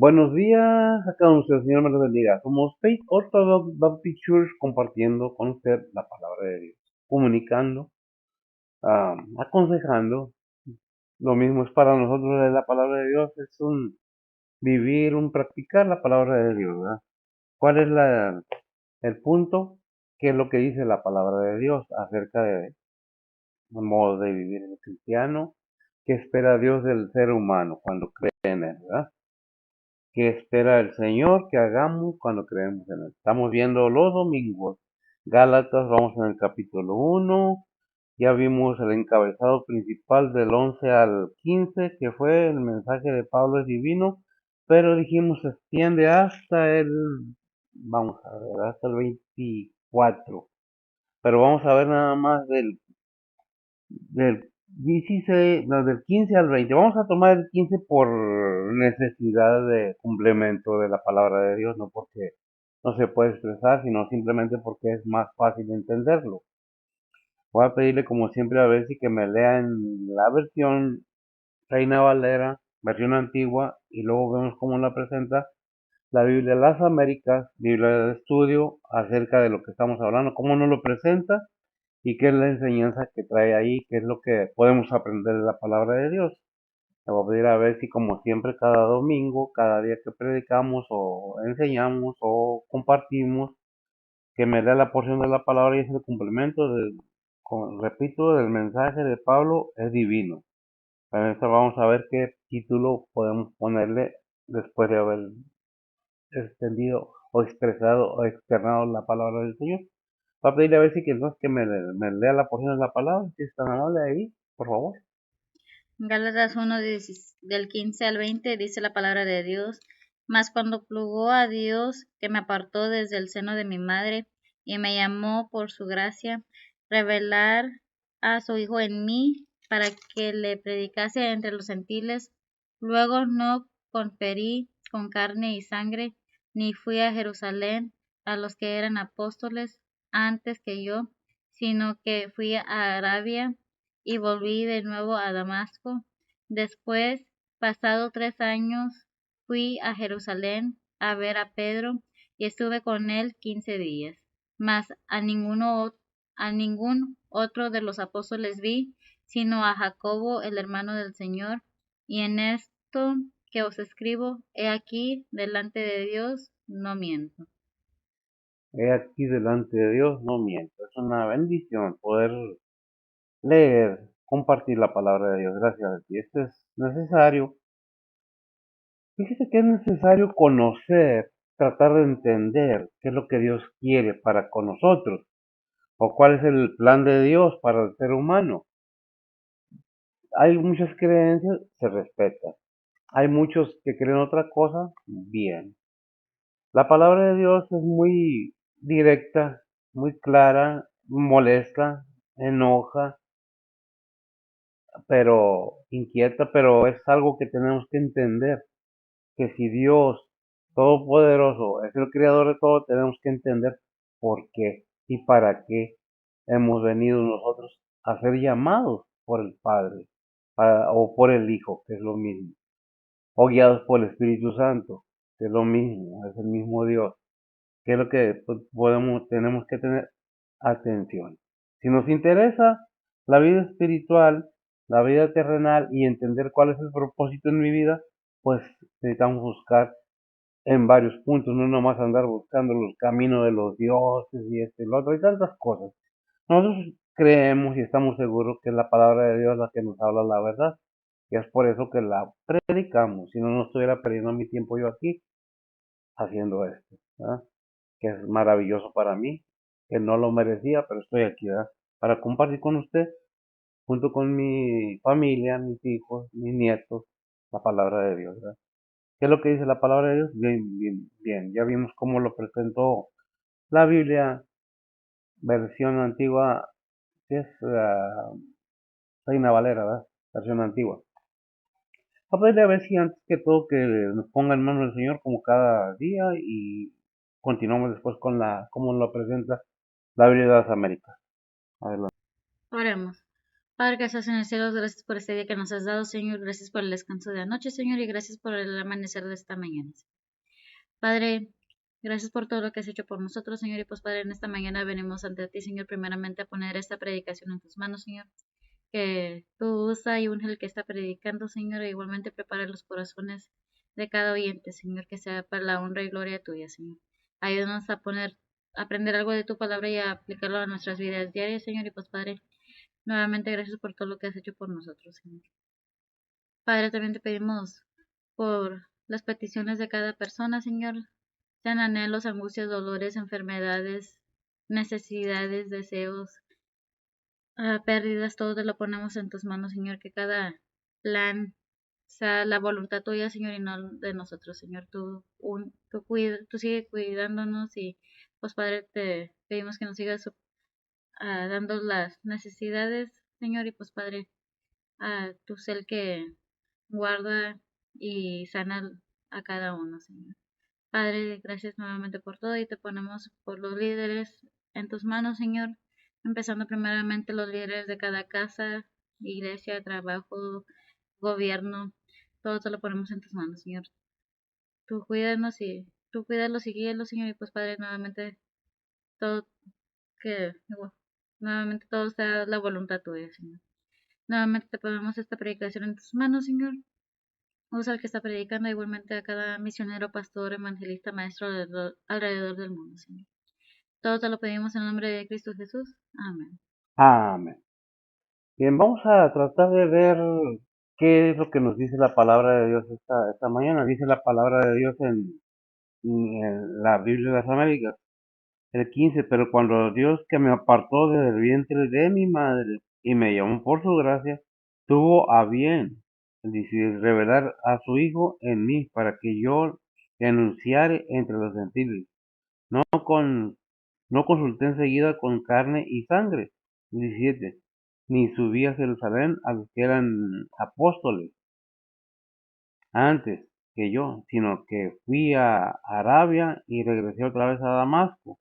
Buenos días, acá nuestro Señor me los bendiga. Somos Faith Orthodox Baptist Church compartiendo con usted la palabra de Dios, comunicando, aconsejando. Lo mismo es para nosotros la palabra de Dios, es un vivir, un practicar la palabra de Dios, ¿verdad? ¿Cuál es el punto? ¿Qué es lo que dice la palabra de Dios acerca de modo de vivir el cristiano? ¿Qué espera Dios del ser humano cuando cree en él, ¿verdad? ¿Qué espera el Señor que hagamos cuando creemos en Él? Estamos viendo los domingos. Gálatas, vamos en el capítulo 1. Ya vimos el encabezado principal del 11 al 15, que fue el mensaje de Pablo es divino, pero dijimos se extiende hasta vamos a ver, hasta el 24. Pero vamos a ver nada más del 16, no, del 15 al 20. Vamos a tomar el 15 por necesidad de complemento de la palabra de Dios, no porque no se puede expresar, sino simplemente porque es más fácil entenderlo. Voy a pedirle como siempre a ver si que me lean la versión Reina Valera, versión antigua, y luego vemos cómo la presenta la Biblia de las Américas, Biblia de estudio, acerca de lo que estamos hablando, cómo nos lo presenta y qué es la enseñanza que trae ahí, qué es lo que podemos aprender de la palabra de Dios. Le voy a pedir a ver si como siempre cada domingo, cada día que predicamos o enseñamos o compartimos, que me dé la porción de la palabra y es el complemento repito, del mensaje de Pablo es divino. En esta vamos a ver qué título podemos ponerle después de haber extendido o expresado o externado la palabra del Señor. Va a pedirle a ver si que no es que me lea la porción de la palabra, si es tan amable ahí, por favor. Gálatas 1 del 15 al 20 dice la palabra de Dios, mas cuando plugó a Dios que me apartó desde el seno de mi madre y me llamó por su gracia, revelar a su Hijo en mí para que le predicase entre los gentiles, luego no conferí con carne y sangre, ni fui a Jerusalén a los que eran apóstoles antes que yo, sino que fui a Arabia y volví de nuevo a Damasco. Después, pasado 3 años, fui a Jerusalén a ver a Pedro y estuve con él 15 días. Mas a ningún otro de los apóstoles vi, sino a Jacobo, el hermano del Señor. Y en esto que os escribo, he aquí, delante de Dios, no miento. He aquí delante de Dios, no miento. Es una bendición poder leer, compartir la palabra de Dios. Gracias a ti. Esto es necesario. Fíjese que es necesario conocer, tratar de entender qué es lo que Dios quiere para con nosotros o cuál es el plan de Dios para el ser humano. Hay muchas creencias, se respeta. Hay muchos que creen otra cosa, bien. La palabra de Dios es muy directa, muy clara, molesta, enoja, pero inquieta, pero es algo que tenemos que entender, que si Dios Todopoderoso es el creador de todo, tenemos que entender por qué y para qué hemos venido nosotros a ser llamados por el Padre o por el Hijo, que es lo mismo, o guiados por el Espíritu Santo, que es lo mismo, es el mismo Dios, que es lo que tenemos que tener atención. Si nos interesa la vida espiritual, la vida terrenal y entender cuál es el propósito en mi vida, pues necesitamos buscar en varios puntos, no nomás andar buscando los caminos de los dioses y este y lo otro y tantas cosas. Nosotros creemos y estamos seguros que es la palabra de Dios la que nos habla la verdad. Y es por eso que la predicamos. Si no, no estuviera perdiendo mi tiempo yo aquí haciendo esto, ¿verdad? Que es maravilloso para mí, que no lo merecía, pero estoy aquí, ¿verdad? Para compartir con usted, junto con mi familia, mis hijos, mis nietos, la palabra de Dios, ¿verdad? ¿Qué es lo que dice la palabra de Dios? Bien, bien, bien. Ya vimos cómo lo presentó la Biblia, versión antigua, que es Reina Valera, ¿verdad? Versión antigua. A ver si antes que todo que nos ponga en manos del Señor como cada día y continuamos después con cómo lo presenta la Biblia de las Américas. Adelante. Oremos. Padre que estás en el cielo, gracias por este día que nos has dado, Señor. Gracias por el descanso de anoche, Señor, y gracias por el amanecer de esta mañana. Padre, gracias por todo lo que has hecho por nosotros, Señor. Y pues, Padre, en esta mañana venimos ante ti, Señor, primeramente a poner esta predicación en tus manos, Señor. Que tú usa y unge el que está predicando, Señor, e igualmente prepara los corazones de cada oyente, Señor, que sea para la honra y gloria tuya, Señor. Ayúdanos a aprender algo de tu palabra y a aplicarlo a nuestras vidas diarias, Señor. Y pues, Padre, nuevamente gracias por todo lo que has hecho por nosotros, Señor. Padre, también te pedimos por las peticiones de cada persona, Señor, sean anhelos, angustias, dolores, enfermedades, necesidades, deseos, pérdidas, todo te lo ponemos en tus manos, Señor, que cada plan sea la voluntad tuya, Señor, y no de nosotros, Señor. Tú sigue cuidándonos y, pues, Padre, te pedimos que nos sigas dando las necesidades, Señor, y pues, Padre, tú sé el que guarda y sana a cada uno, Señor. Padre, gracias nuevamente por todo y te ponemos por los líderes en tus manos, Señor, empezando primeramente los líderes de cada casa, iglesia, trabajo, gobierno, todo te lo ponemos en tus manos, Señor. Tú cuídalos y guíalos, Señor, y pues, Padre, todo que nuevamente todo sea la voluntad tuya, Señor. Nuevamente te ponemos esta predicación en tus manos, Señor. Usa al que está predicando igualmente a cada misionero, pastor, evangelista, maestro alrededor del mundo, Señor. Todo te lo pedimos en el nombre de Cristo Jesús. Amén. Amén. Bien, vamos a tratar de ver qué es lo que nos dice la palabra de Dios esta mañana. Dice la palabra de Dios en la Biblia de las Américas, el 15, pero cuando Dios que me apartó desde el vientre de mi madre y me llamó por su gracia, tuvo a bien, el 16, revelar a su Hijo en mí para que yo le anunciare entre los gentiles. No con, no consulté enseguida con carne y sangre. 17. Ni subí a Jerusalén a los que eran apóstoles antes que yo, sino que fui a Arabia y regresé otra vez a Damasco.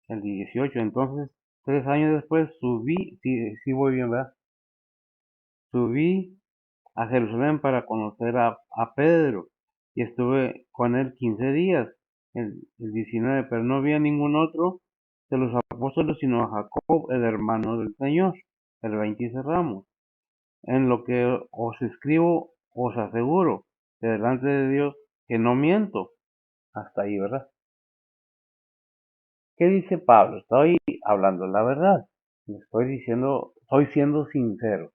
El 18. Entonces, 3 años después subí, sí voy bien, ¿verdad? Subí a Jerusalén para conocer a Pedro y estuve con él 15 días, el 19, pero no vi a ningún otro de los apóstoles sino a Jacob, el hermano del Señor. El 20 y cerramos. En lo que os escribo, os aseguro que delante de Dios que no miento. Hasta ahí, ¿verdad? ¿Qué dice Pablo? Estoy hablando la verdad. Estoy siendo sincero.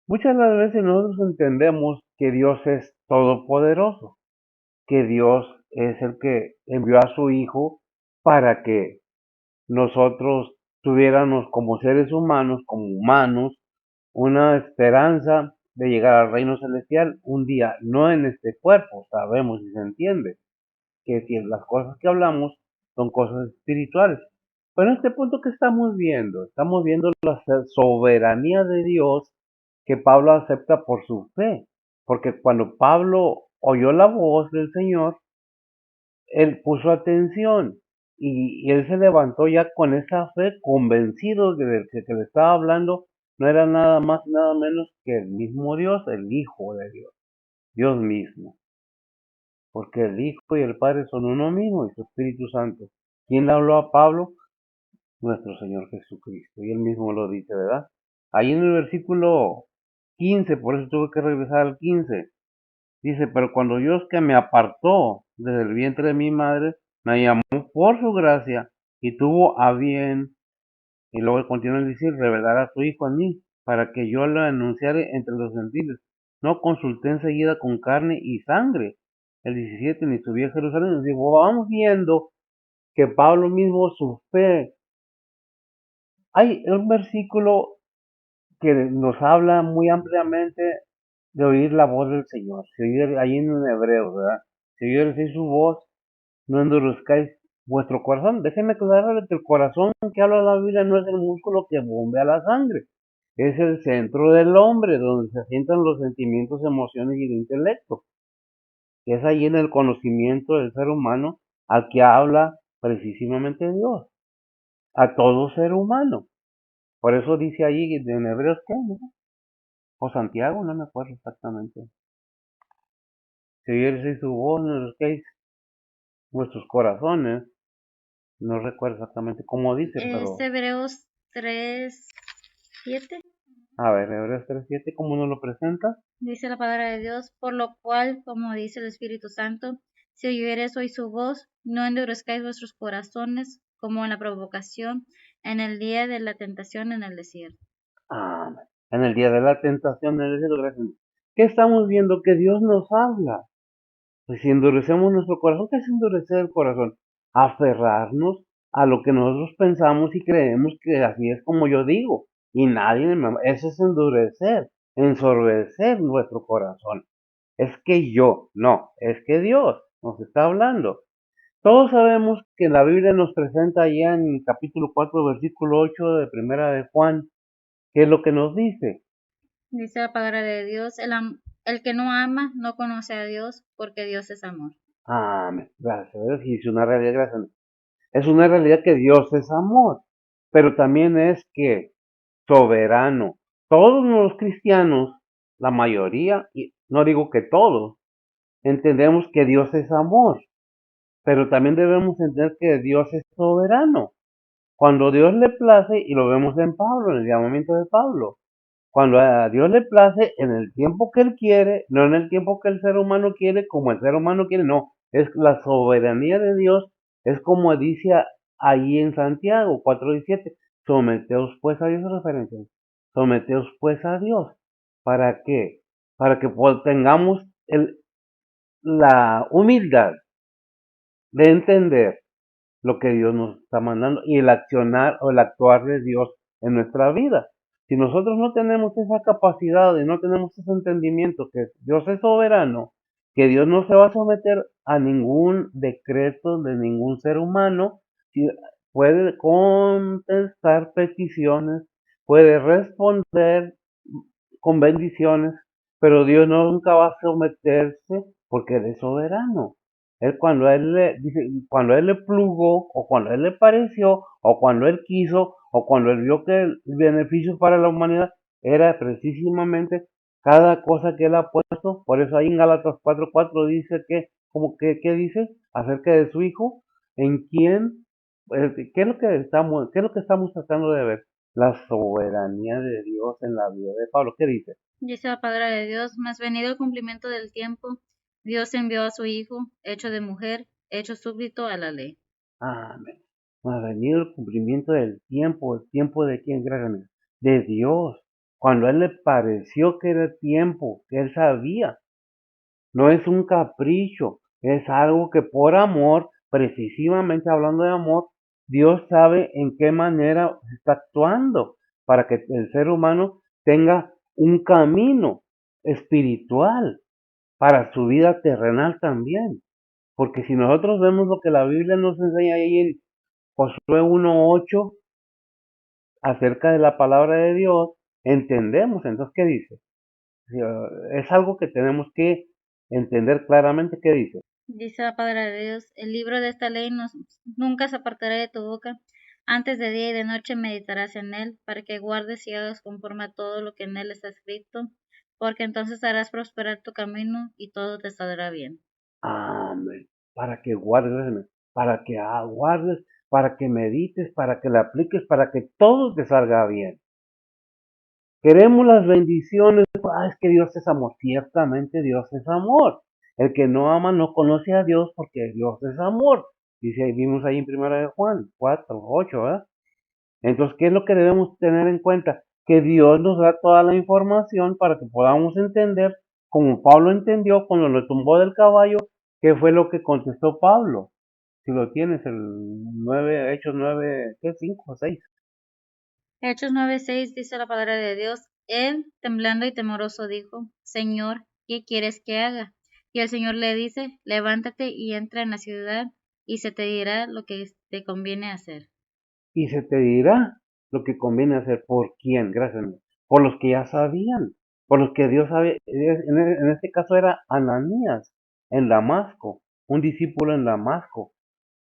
Muchas de las veces nosotros entendemos que Dios es todopoderoso, que Dios es el que envió a su Hijo para que nosotros tuviéramos como seres humanos, como humanos, una esperanza de llegar al reino celestial un día, no en este cuerpo, sabemos y se entiende que si las cosas que hablamos son cosas espirituales. Pero en este punto que estamos viendo la soberanía de Dios que Pablo acepta por su fe, porque cuando Pablo oyó la voz del Señor, él puso atención y él se levantó ya con esa fe, convencido de que le estaba hablando no era nada más y nada menos que el mismo Dios, el Hijo de Dios, Dios mismo, porque el Hijo y el Padre son uno mismo y su Espíritu Santo. ¿Quién le habló a Pablo? Nuestro Señor Jesucristo, y él mismo lo dice, ¿verdad? Ahí en el versículo 15, por eso tuve que regresar al 15. Dice, pero cuando Dios que me apartó desde el vientre de mi madre, me llamó por su gracia y tuvo a bien, y luego continúa el decir, revelar a su Hijo en mí, para que yo lo anunciare entre los gentiles. No consulté enseguida con carne y sangre. El 17, ni subí a Jerusalén. Nos dijo, vamos viendo que Pablo mismo, su fe. Hay un versículo que nos habla muy ampliamente de oír la voz del Señor. Se oye ahí en hebreo, ¿verdad? Si oyeres su voz, no endurezcáis vuestro corazón. Déjenme aclararle que el corazón que habla la Biblia no es el músculo que bombea la sangre. Es el centro del hombre, donde se asientan los sentimientos, emociones y el intelecto. Es ahí en el conocimiento del ser humano al que habla precisamente Dios. A todo ser humano. Por eso dice ahí en Hebreos, ¿qué? ¿No? O Santiago, no me acuerdo exactamente. Si oyereis su voz, no endurezcáis vuestros corazones. No recuerdo exactamente cómo dice, Es pero Hebreos 3:7. a ver, Hebreos 3:7, ¿cómo nos lo presenta? Dice la palabra de Dios, por lo cual, como dice el Espíritu Santo, si oyereis hoy su voz, no endurezcáis vuestros corazones como en la provocación, en el día de la tentación en el desierto. Ah, en el día de la tentación, en el desierto, gracias. ¿Qué estamos viendo? Que Dios nos habla. Pues si endurecemos nuestro corazón, ¿qué es endurecer el corazón? Aferrarnos a lo que nosotros pensamos y creemos que así es como yo digo. Y nadie me... Eso es endurecer, ensorbecer nuestro corazón. Es que yo, no, es que Dios nos está hablando. Todos sabemos que la Biblia nos presenta ya en capítulo 4, versículo 8 de Primera de Juan, ¿qué es lo que nos dice? Dice la palabra de Dios, el que no ama no conoce a Dios, porque Dios es amor. Amén. Gracias a Dios. Y es una realidad, gracias. Es una realidad que Dios es amor, pero también es que soberano. Todos los cristianos, la mayoría, y no digo que todos, entendemos que Dios es amor, pero también debemos entender que Dios es soberano. Cuando Dios le place, y lo vemos en Pablo, en el llamamiento de Pablo, cuando a Dios le place, en el tiempo que Él quiere, no en el tiempo que el ser humano quiere, como el ser humano quiere, no, es la soberanía de Dios, es como dice ahí en Santiago 4:17, someteos pues a Dios, referencia, someteos pues a Dios, ¿para qué? Para que tengamos la humildad de entender lo que Dios nos está mandando y el accionar o el actuar de Dios en nuestra vida. Si nosotros no tenemos esa capacidad y no tenemos ese entendimiento que Dios es soberano, que Dios no se va a someter a ningún decreto de ningún ser humano, puede contestar peticiones, puede responder con bendiciones, pero Dios nunca va a someterse porque Él es soberano. Él cuando Él le dice, cuando Él le plugó, o cuando Él le pareció, o cuando Él quiso, o cuando Él vio que el beneficio para la humanidad era precisamente cada cosa que Él ha puesto. Por eso ahí en Gálatas 4:4 dice que, como que, ¿qué dice? Acerca de su Hijo, en quien, ¿qué es lo que estamos tratando de ver? La soberanía de Dios en la vida de Pablo. ¿Qué dice? Dice la palabra de Dios, mas venido el cumplimiento del tiempo, Dios envió a su Hijo, hecho de mujer, hecho súbdito a la ley. Amén. Ha venido el cumplimiento del tiempo. ¿El tiempo de quién? Gracias. De Dios. Cuando a Él le pareció que era tiempo, que Él sabía. No es un capricho, es algo que por amor, precisamente hablando de amor, Dios sabe en qué manera está actuando para que el ser humano tenga un camino espiritual para su vida terrenal también. Porque si nosotros vemos lo que la Biblia nos enseña ahí en Josué 1:8 acerca de la palabra de Dios, entendemos entonces qué dice. Es algo que tenemos que entender claramente qué dice. Dice la palabra de Dios, el libro de esta ley nunca se apartará de tu boca, antes de día y de noche meditarás en él, para que guardes y hagas conforme a todo lo que en él está escrito, porque entonces harás prosperar tu camino y todo te saldrá bien. Amén. Para que guardes, para que guardes, para que medites, para que le apliques, para que todo te salga bien. Queremos las bendiciones. Es que Dios es amor. Ciertamente Dios es amor. El que no ama no conoce a Dios porque Dios es amor. Dice, vimos ahí en Primera de Juan 4:8, ¿verdad? Entonces, ¿qué es lo que debemos tener en cuenta? Que Dios nos da toda la información para que podamos entender, como Pablo entendió cuando lo tumbó del caballo, qué fue lo que contestó Pablo. Si lo tienes, el 9, Hechos 9, ¿qué? 5 o 6. Hechos 9:6 dice la palabra de Dios, él, temblando y temoroso, dijo, Señor, ¿qué quieres que haga? Y el Señor le dice, levántate y entra en la ciudad, y se te dirá lo que te conviene hacer. Y se te dirá lo que conviene hacer. ¿Por quién? Gracias. Por los que ya sabían. Por los que Dios sabía. En este caso era Ananías, en Damasco. Un discípulo en Damasco.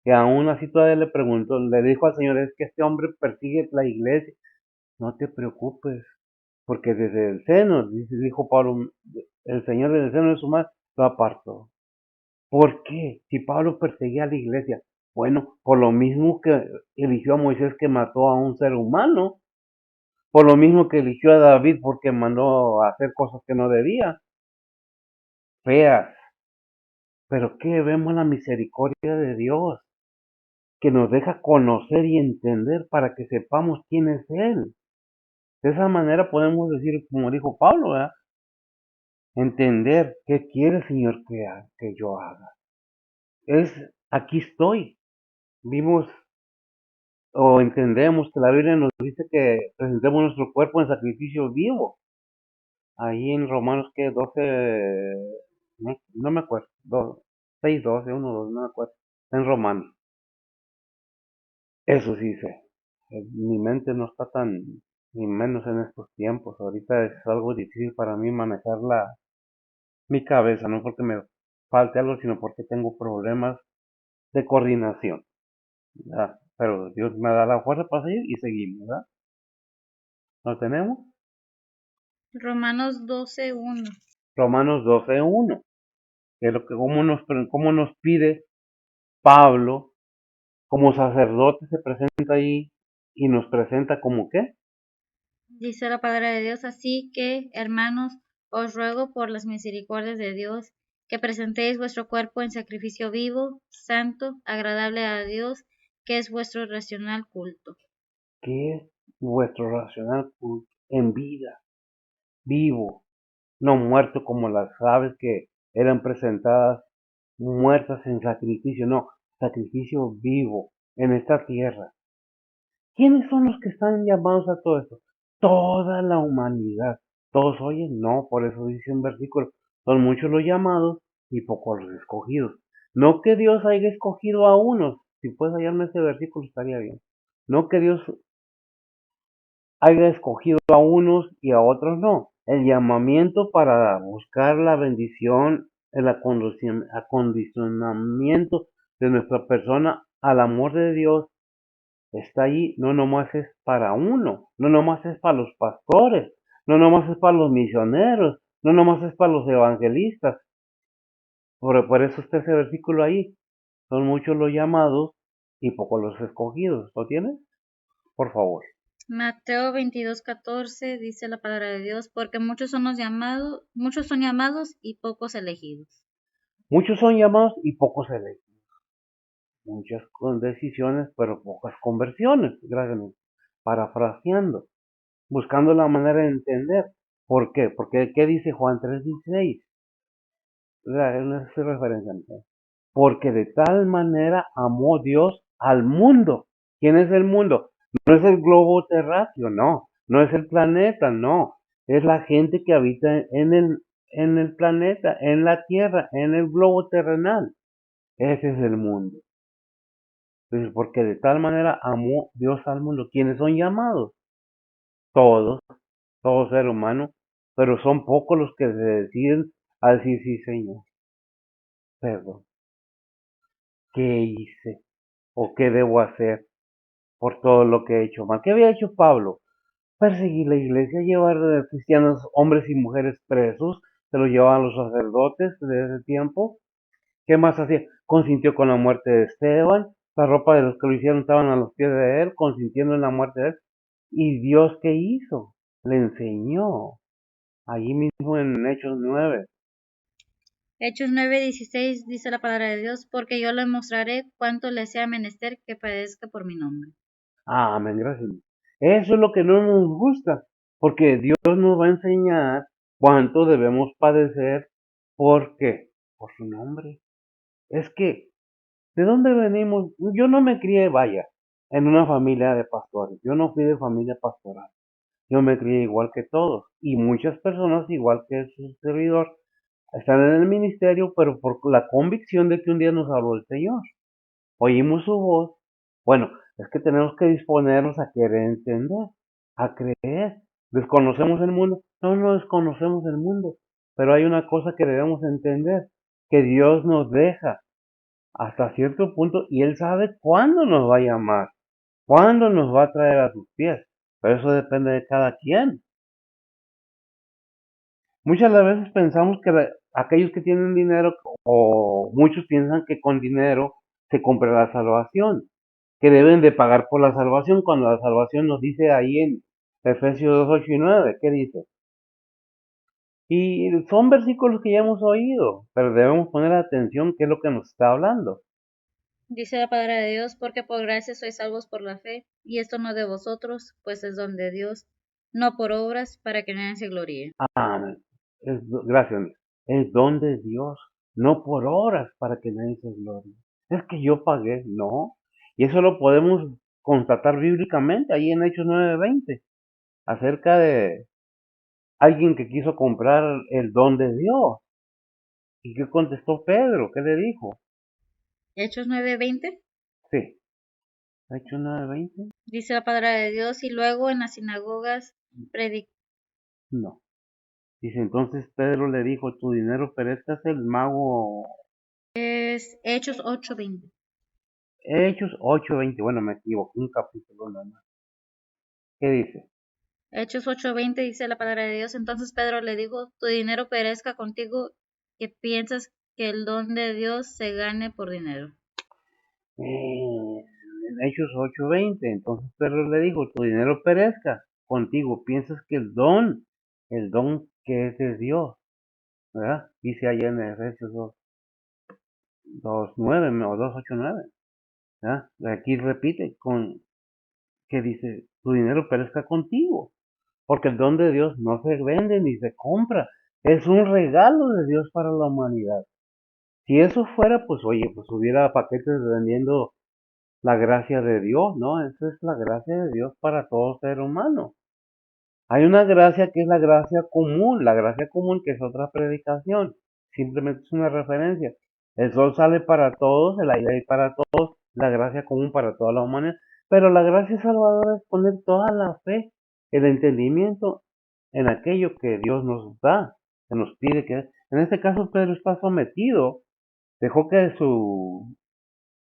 Que aún así todavía le preguntó, le dijo al Señor, es que este hombre persigue la iglesia. no te preocupes, porque desde el seno, dijo Pablo, el Señor desde el seno de su madre lo apartó. ¿Por qué? Si Pablo perseguía a la iglesia, bueno, por lo mismo que eligió a Moisés que mató a un ser humano, por lo mismo que eligió a David porque mandó a hacer cosas que no debía, feas. Pero que vemos la misericordia de Dios, que nos deja conocer y entender para que sepamos quién es Él. De esa manera podemos decir, como dijo Pablo, ¿verdad? Entender qué quiere el Señor que yo haga. Es, aquí estoy. Vimos o entendemos que la Biblia nos dice que presentemos nuestro cuerpo en sacrificio vivo. Ahí en Romanos que 12, no me acuerdo, 6, 12, 1, 2, no me acuerdo. En Romanos. Eso sí sé. Mi mente no está tan, ni menos en estos tiempos. Ahorita es algo difícil para mí manejar mi cabeza, no porque me falte algo, sino porque tengo problemas de coordinación, ¿verdad? Pero Dios me da la fuerza para seguir y seguimos, ¿verdad? ¿Lo tenemos? Romanos 12:1. Romanos 12:1, que es lo que cómo nos pide Pablo como sacerdote se presenta ahí y nos presenta como qué. Dice la palabra de Dios, así que, hermanos, os ruego por las misericordias de Dios, que presentéis vuestro cuerpo en sacrificio vivo, santo, agradable a Dios, que es vuestro racional culto. Que es vuestro racional culto en vida, vivo, no muerto como las aves que eran presentadas muertas en sacrificio, no, sacrificio vivo en esta tierra. ¿Quiénes son los que están llamados a todo esto? Toda la humanidad. ¿Todos oyen? No, por eso dice un versículo, son muchos los llamados y pocos los escogidos. No que Dios haya escogido a unos, si puedes hallarme ese versículo estaría bien. No que Dios haya escogido a unos y a otros no. El llamamiento para buscar la bendición, el acondicionamiento de nuestra persona al amor de Dios está ahí, no nomás es para uno, no nomás es para los pastores, no nomás es para los misioneros, no nomás es para los evangelistas. Por eso está ese versículo ahí. Son muchos los llamados y pocos los escogidos. ¿Lo tienes? Por favor. Mateo 22:14 dice la palabra de Dios, porque muchos son llamados y pocos elegidos. Muchos son llamados y pocos elegidos. Muchas decisiones, pero pocas conversiones. Gracias. Parafraseando, buscando la manera de entender. ¿Por qué? Porque ¿qué dice Juan 3:16? No es referencia. Porque de tal manera amó Dios al mundo. ¿Quién es el mundo? No es el globo terráqueo, no. No es el planeta, no. Es la gente que habita en el planeta, en la tierra, en el globo terrenal. Ese es el mundo. Entonces, porque de tal manera amó Dios al mundo. ¿Quiénes son llamados? Todos, todo ser humano. Pero son pocos los que se deciden a decir sí, Señor. Perdón. ¿Qué hice? ¿O qué debo hacer por todo lo que he hecho mal? ¿Qué había hecho Pablo? Perseguir la iglesia, llevar cristianos, hombres y mujeres presos, se los llevaban los sacerdotes de ese tiempo. ¿Qué más hacía? Consintió con la muerte de Esteban, la ropa de los que lo hicieron estaban a los pies de él, consintiendo en la muerte de él. ¿Y Dios qué hizo? Le enseñó, allí mismo en Hechos 9. Hechos 9:16 dice la palabra de Dios, porque yo le mostraré cuánto le sea menester que padezca por mi nombre. Amén, gracias. Eso es lo que no nos gusta, porque Dios nos va a enseñar cuánto debemos padecer. ¿Por qué? Por su nombre. Es que, ¿de dónde venimos? Yo no me crié, vaya, en una familia de pastores. Yo no fui de familia pastoral. Yo me crié igual que todos. Y muchas personas, igual que su servidor, están en el ministerio, pero por la convicción de que un día nos habló el Señor. Oímos su voz. Bueno, es que tenemos que disponernos a querer entender, a creer. ¿Desconocemos el mundo? No, no desconocemos el mundo. Pero hay una cosa que debemos entender, que Dios nos deja hasta cierto punto y Él sabe cuándo nos va a llamar, cuándo nos va a traer a sus pies. pero eso depende de cada quien. Muchas de las veces pensamos que aquellos que tienen dinero, o muchos piensan que con dinero se compra la salvación, que deben de pagar por la salvación, cuando la salvación nos dice ahí en Efesios 2, 8 y 9, ¿qué dice? Y son versículos que ya hemos oído, pero debemos poner atención qué es lo que nos está hablando. Dice la palabra de Dios, porque por gracia sois salvos por la fe, y esto no de vosotros, pues es don de Dios, no por obras, para que nadie se gloríe. Amén. Gracias. Es don de Dios, no por horas para que nadie se glorie. Es que yo pagué, no. Y eso lo podemos constatar bíblicamente ahí en Hechos 9:20, acerca de alguien que quiso comprar el don de Dios. ¿Y qué contestó Pedro? ¿Qué le dijo? Hechos 9:20, Sí, Hechos 9:20. dice la palabra de Dios, y luego en las sinagogas predicó. No. Dice, entonces Pedro le dijo, tu dinero perezca, es el mago. Es Hechos 8:20. Hechos 8:20. Bueno, me equivoqué, un capítulo nada más. ¿Qué dice? Hechos 8:20 dice la palabra de Dios. Entonces Pedro le dijo, tu dinero perezca contigo, que piensas que el don de Dios se gane por dinero. En Hechos 8:20. Entonces Pedro le dijo, tu dinero perezca contigo. Piensas que el don que es de Dios, ¿verdad? Dice allá en Efesios 2:9 o 2:8-9. ¿Verdad? Aquí repite que dice, tu dinero perezca contigo. Porque el don de Dios no se vende ni se compra. Es un regalo de Dios para la humanidad. Si eso fuera, pues oye, pues hubiera paquetes vendiendo la gracia de Dios, ¿no? Esa es la gracia de Dios para todo ser humano. Hay una gracia que es la gracia común que es otra predicación, simplemente es una referencia. El sol sale para todos, el aire hay para todos, la gracia común para toda la humanidad, pero la gracia salvadora es poner toda la fe, el entendimiento en aquello que Dios nos da, que nos pide que... En este caso Pedro está sometido, dejó que su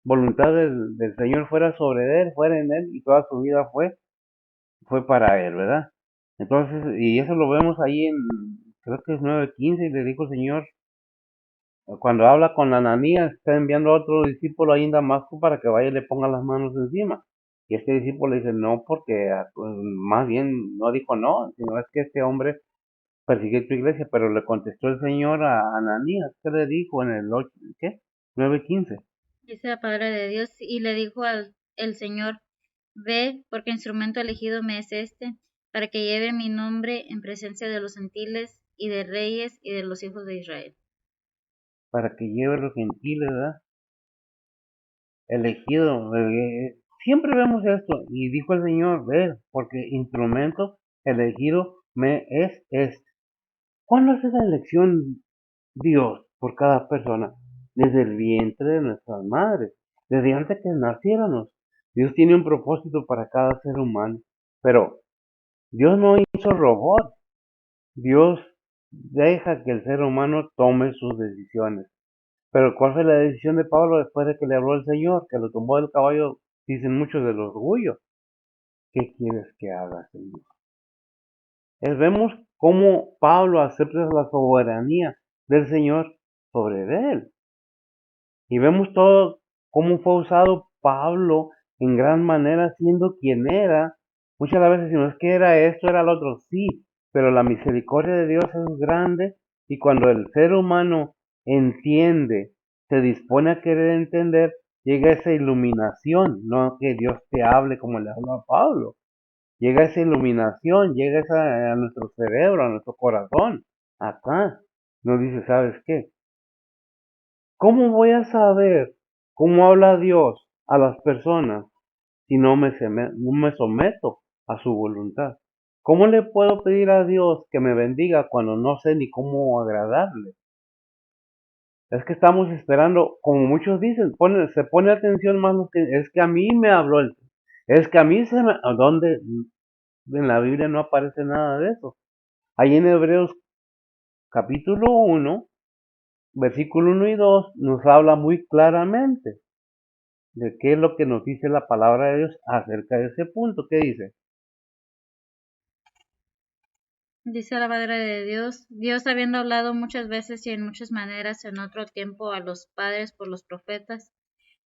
voluntad del Señor fuera sobre él, fuera en él, y toda su vida fue para él, ¿verdad? Entonces, y eso lo vemos ahí en, creo que es 9:15, y le dijo el Señor, cuando habla con Ananías, está enviando a otro discípulo ahí en Damasco para que vaya y le ponga las manos encima. Y este discípulo le dice, no, porque pues, más bien no dijo no, sino es que este hombre persigue tu iglesia, pero le contestó el Señor a Ananías, ¿qué le dijo en el 8, ¿qué? 9:15. Dice la palabra de Dios, y le dijo al el Señor, ve, porque instrumento elegido me es este, para que lleve mi nombre en presencia de los gentiles y de reyes y de los hijos de Israel. Para que lleve a los gentiles, ¿verdad? Elegido. Siempre vemos esto. Y dijo el Señor, ve, porque instrumento elegido me es este. ¿Cuándo hace la elección Dios por cada persona? Desde el vientre de nuestras madres, desde antes que naciéramos. Dios tiene un propósito para cada ser humano, pero Dios no hizo robot. Dios deja que el ser humano tome sus decisiones. Pero ¿cuál fue la decisión de Pablo después de que le habló el Señor? Que lo tumbó del caballo, dicen muchos del orgullo. ¿Qué quieres que haga, Señor? Vemos cómo Pablo acepta la soberanía del Señor sobre él. Y vemos todo cómo fue usado Pablo en gran manera siendo quien era. Muchas veces si no es que era esto, era lo otro, sí, pero la misericordia de Dios es grande y cuando el ser humano entiende, se dispone a querer entender, llega esa iluminación, no que Dios te hable como le habló a Pablo, llega esa iluminación, llega a nuestro cerebro, a nuestro corazón, acá, nos dice, ¿sabes qué? ¿Cómo voy a saber cómo habla Dios a las personas si no me someto a su voluntad? ¿Cómo le puedo pedir a Dios que me bendiga cuando no sé ni cómo agradarle? Es que estamos esperando, como muchos dicen, se pone atención más lo que es que a mí me habló es que a mí ¿a dónde? En la Biblia no aparece nada de eso. Ahí en Hebreos capítulo 1, versículo 1 y 2 nos habla muy claramente de qué es lo que nos dice la palabra de Dios acerca de ese punto. ¿Qué dice? Dice la palabra de Dios, Dios habiendo hablado muchas veces y en muchas maneras en otro tiempo a los padres por los profetas,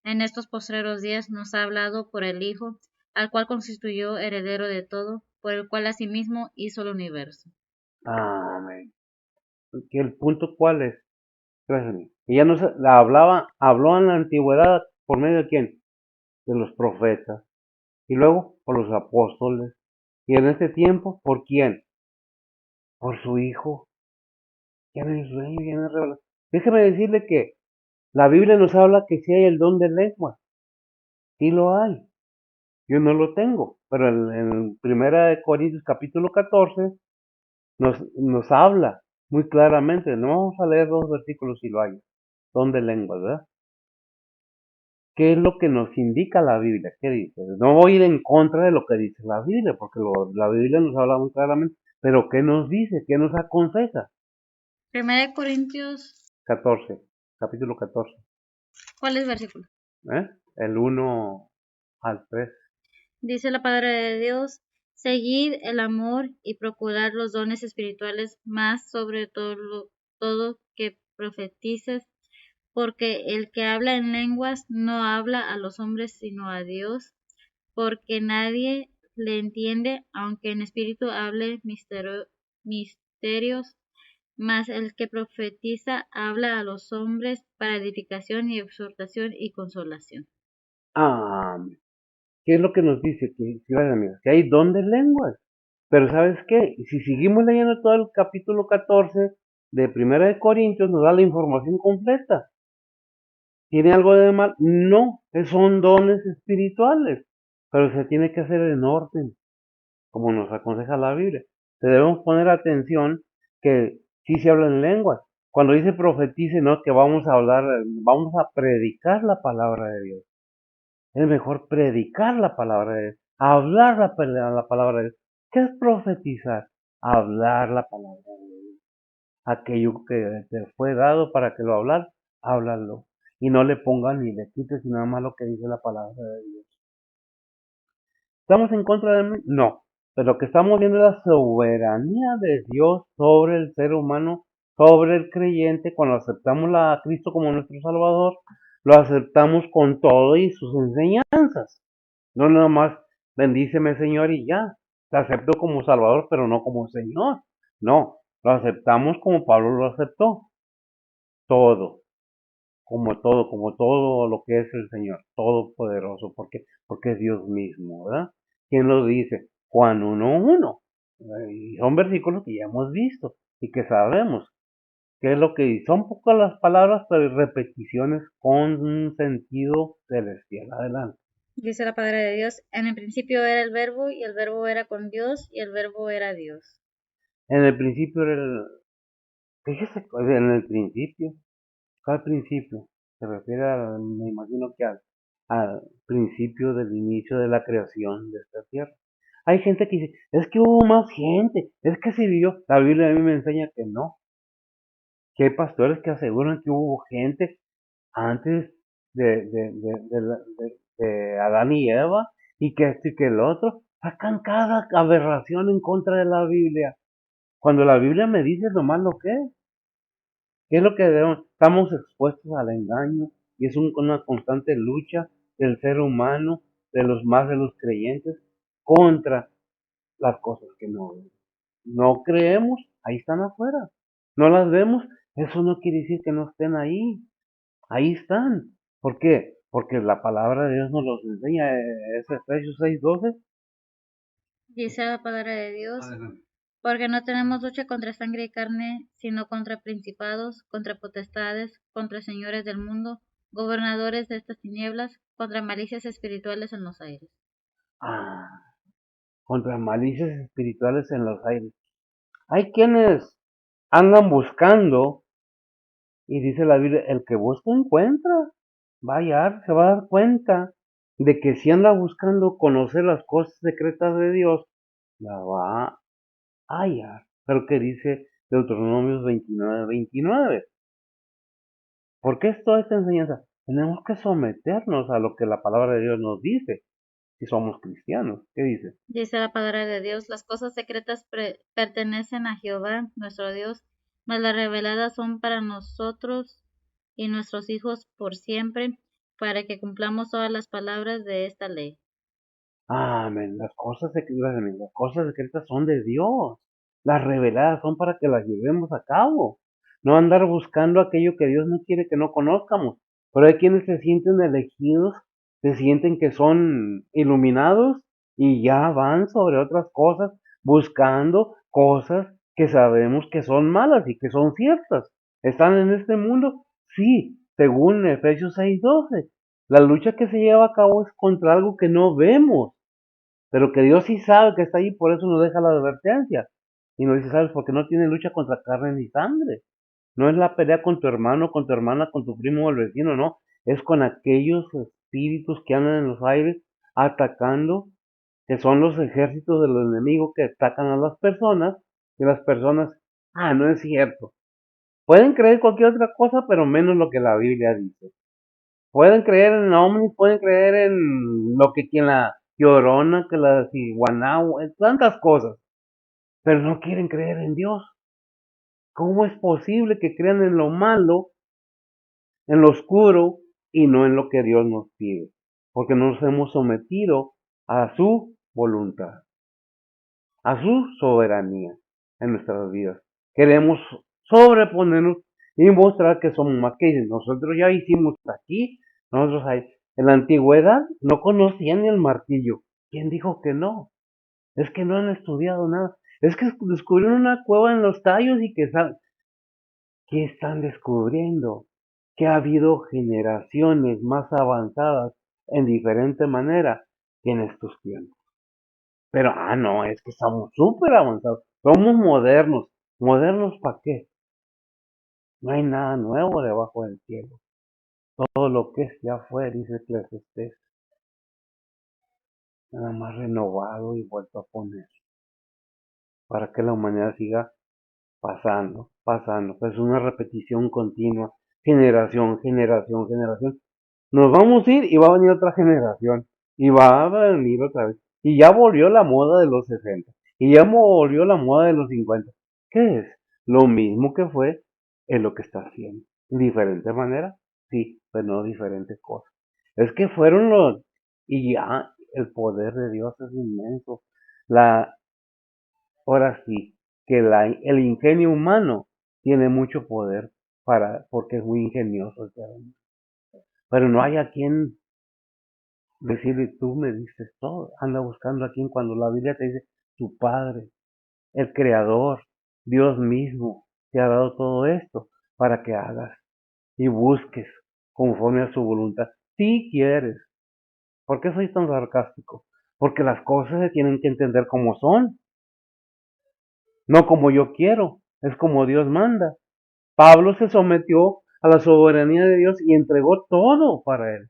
en estos postreros días nos ha hablado por el Hijo, al cual constituyó heredero de todo, por el cual asimismo hizo el universo. Amén. ¿Que el punto cuál es? Gracias a mí. Ella no se, la habló en la antigüedad por medio de quién? De los profetas. Y luego por los apóstoles. Y en este tiempo, ¿por quién? Por su Hijo. Ya en el sueño, ya en el revelación. Déjeme decirle que la Biblia nos habla que sí hay el don de lengua. Sí lo hay. Yo no lo tengo. Pero en Primera de Corintios capítulo 14 nos habla muy claramente. No vamos a leer dos versículos si lo hay. Don de lengua, ¿verdad? ¿Qué es lo que nos indica la Biblia? ¿Qué dice? No voy a ir en contra de lo que dice la Biblia, porque la Biblia nos habla muy claramente, pero ¿qué nos dice? ¿Qué nos aconseja? Primera de Corintios, 14, capítulo 14, ¿cuál es versículo? el 1 al 3. Dice la palabra de Dios, seguid el amor y procurad los dones espirituales, más sobre todo que profetices, porque el que habla en lenguas no habla a los hombres sino a Dios, porque nadie le entiende, aunque en espíritu hable misterios, mas el que profetiza habla a los hombres para edificación y exhortación y consolación. Amén. ¿Qué es lo que nos dice? Que hay don de lenguas. Pero ¿sabes qué? Si seguimos leyendo todo el capítulo 14 de Primera de Corintios, nos da la información completa. ¿Tiene algo de mal? No, son dones espirituales, pero se tiene que hacer en orden, como nos aconseja la Biblia. Debemos poner atención que sí se habla en lenguas. Cuando dice profetice, no, que vamos a hablar, vamos a predicar la palabra de Dios. Es mejor predicar la palabra de Dios, hablar la palabra de Dios. ¿Qué es profetizar? Hablar la palabra de Dios. Aquello que te fue dado para que lo hablar, háblalo. Y no le pongas ni le quites nada más lo que dice la palabra de Dios. ¿Estamos en contra de mí? No. Pero lo que estamos viendo es la soberanía de Dios sobre el ser humano, sobre el creyente. Cuando aceptamos a Cristo como nuestro Salvador, lo aceptamos con todo y sus enseñanzas. No nada más bendíceme Señor y ya. Te acepto como Salvador, pero no como Señor. No, lo aceptamos como Pablo lo aceptó. Todo, como todo lo que es el Señor, todopoderoso, porque es Dios mismo, ¿verdad? ¿Quién lo dice? Juan 1:1. Y son versículos que ya hemos visto y que sabemos qué es lo que dice. Son pocas las palabras, pero repeticiones con un sentido celestial. Adelante. Dice la palabra de Dios, en el principio era el verbo y el verbo era con Dios y el verbo era Dios. En el principio era fíjese, en el principio, ¿cuál principio? Se refiere me imagino que al principio del inicio de la creación de esta tierra. Hay gente que dice, es que hubo más gente, es que se vivió. La Biblia a mí me enseña que no, que hay pastores que aseguran que hubo gente antes de Adán y Eva, y que esto y que el otro. Sacan cada aberración en contra de la Biblia, cuando la Biblia me dice lo malo que es. ¿Qué es lo que debemos? Estamos expuestos al engaño y es una constante lucha del ser humano, de los creyentes, contra las cosas que no creemos, ahí están afuera. No las vemos, eso no quiere decir que no estén ahí. Ahí están. ¿Por qué? Porque la palabra de Dios nos los enseña. Es Efesios 6:12. Dice la palabra de Dios, Adelante. porque no tenemos lucha contra sangre y carne, sino contra principados, contra potestades, contra señores del mundo, gobernadores de estas tinieblas, contra malicias espirituales en los aires. Ah, contra malicias espirituales en los aires. Hay quienes andan buscando. Y dice la Biblia, el que busca encuentra. Va a hallar, se va a dar cuenta de que si anda buscando conocer las cosas secretas de Dios, la va a hallar. Pero que dice Deuteronomios 29:29. ¿Por qué es toda esta enseñanza? Tenemos que someternos a lo que la palabra de Dios nos dice. si somos cristianos. ¿Qué dice? Dice la palabra de Dios, las cosas secretas pertenecen a Jehová, nuestro Dios, mas las reveladas son para nosotros y nuestros hijos por siempre, para que cumplamos todas las palabras de esta ley. Amén. Las cosas secretas son de Dios. Las reveladas son para que las llevemos a cabo. No andar buscando aquello que Dios no quiere que no conozcamos. Pero hay quienes se sienten elegidos, se sienten que son iluminados y ya van sobre otras cosas buscando cosas que sabemos que son malas y que son ciertas. ¿Están en este mundo? Sí, según Efesios 6:12. La lucha que se lleva a cabo es contra algo que no vemos, pero que Dios sí sabe que está ahí, por eso nos deja la advertencia. Y nos dice, ¿sabes? Porque no tiene lucha contra carne ni sangre. No es la pelea con tu hermano, con tu hermana, con tu primo o el vecino, no. Es con aquellos espíritus que andan en los aires atacando, que son los ejércitos de los enemigos que atacan a las personas, y las personas, no es cierto. Pueden creer cualquier otra cosa, pero menos lo que la Biblia dice. Pueden creer en ovnis, pueden creer en lo que quien la llorona, que la ciguanao, en tantas cosas, pero no quieren creer en Dios. ¿Cómo es posible que crean en lo malo, en lo oscuro y no en lo que Dios nos pide? Porque nos hemos sometido a su voluntad, a su soberanía en nuestras vidas. Queremos sobreponernos y mostrar que somos más que ellos. Nosotros ya hicimos aquí, nosotros ahí. En la antigüedad no conocían ni el martillo. ¿Quién dijo que no? Es que no han estudiado nada. Es que descubrieron una cueva en los tallos y ¿qué están descubriendo? Que ha habido generaciones más avanzadas en diferente manera que en estos tiempos. Pero, no, es que estamos súper avanzados. Somos modernos. ¿Modernos para qué? No hay nada nuevo debajo del cielo. Todo lo que es ya fue, dice Eclesiastés, nada más renovado y vuelto a poner. Para que la humanidad siga pasando, pasando. Pues una repetición continua. Generación, generación, generación. Nos vamos a ir y va a venir otra generación. Y va a venir otra vez. Y ya volvió la moda de los 60. Y ya volvió la moda de los 50. ¿Qué es? Lo mismo que fue es lo que está haciendo. ¿Diferente manera? Sí, pero no diferentes cosas. Es que fueron los... Y ya el poder de Dios es inmenso. La... Ahora sí, que el ingenio humano tiene mucho poder porque es muy ingenioso el ser humano. Pero no hay a quien decirle, tú me diste todo. Anda buscando a quien cuando la Biblia te dice, tu Padre, el Creador, Dios mismo, te ha dado todo esto para que hagas y busques conforme a su voluntad. Si quieres. ¿Por qué soy tan sarcástico? Porque las cosas se tienen que entender como son, no como yo quiero, es como Dios manda. Pablo se sometió a la soberanía de Dios y entregó todo para él.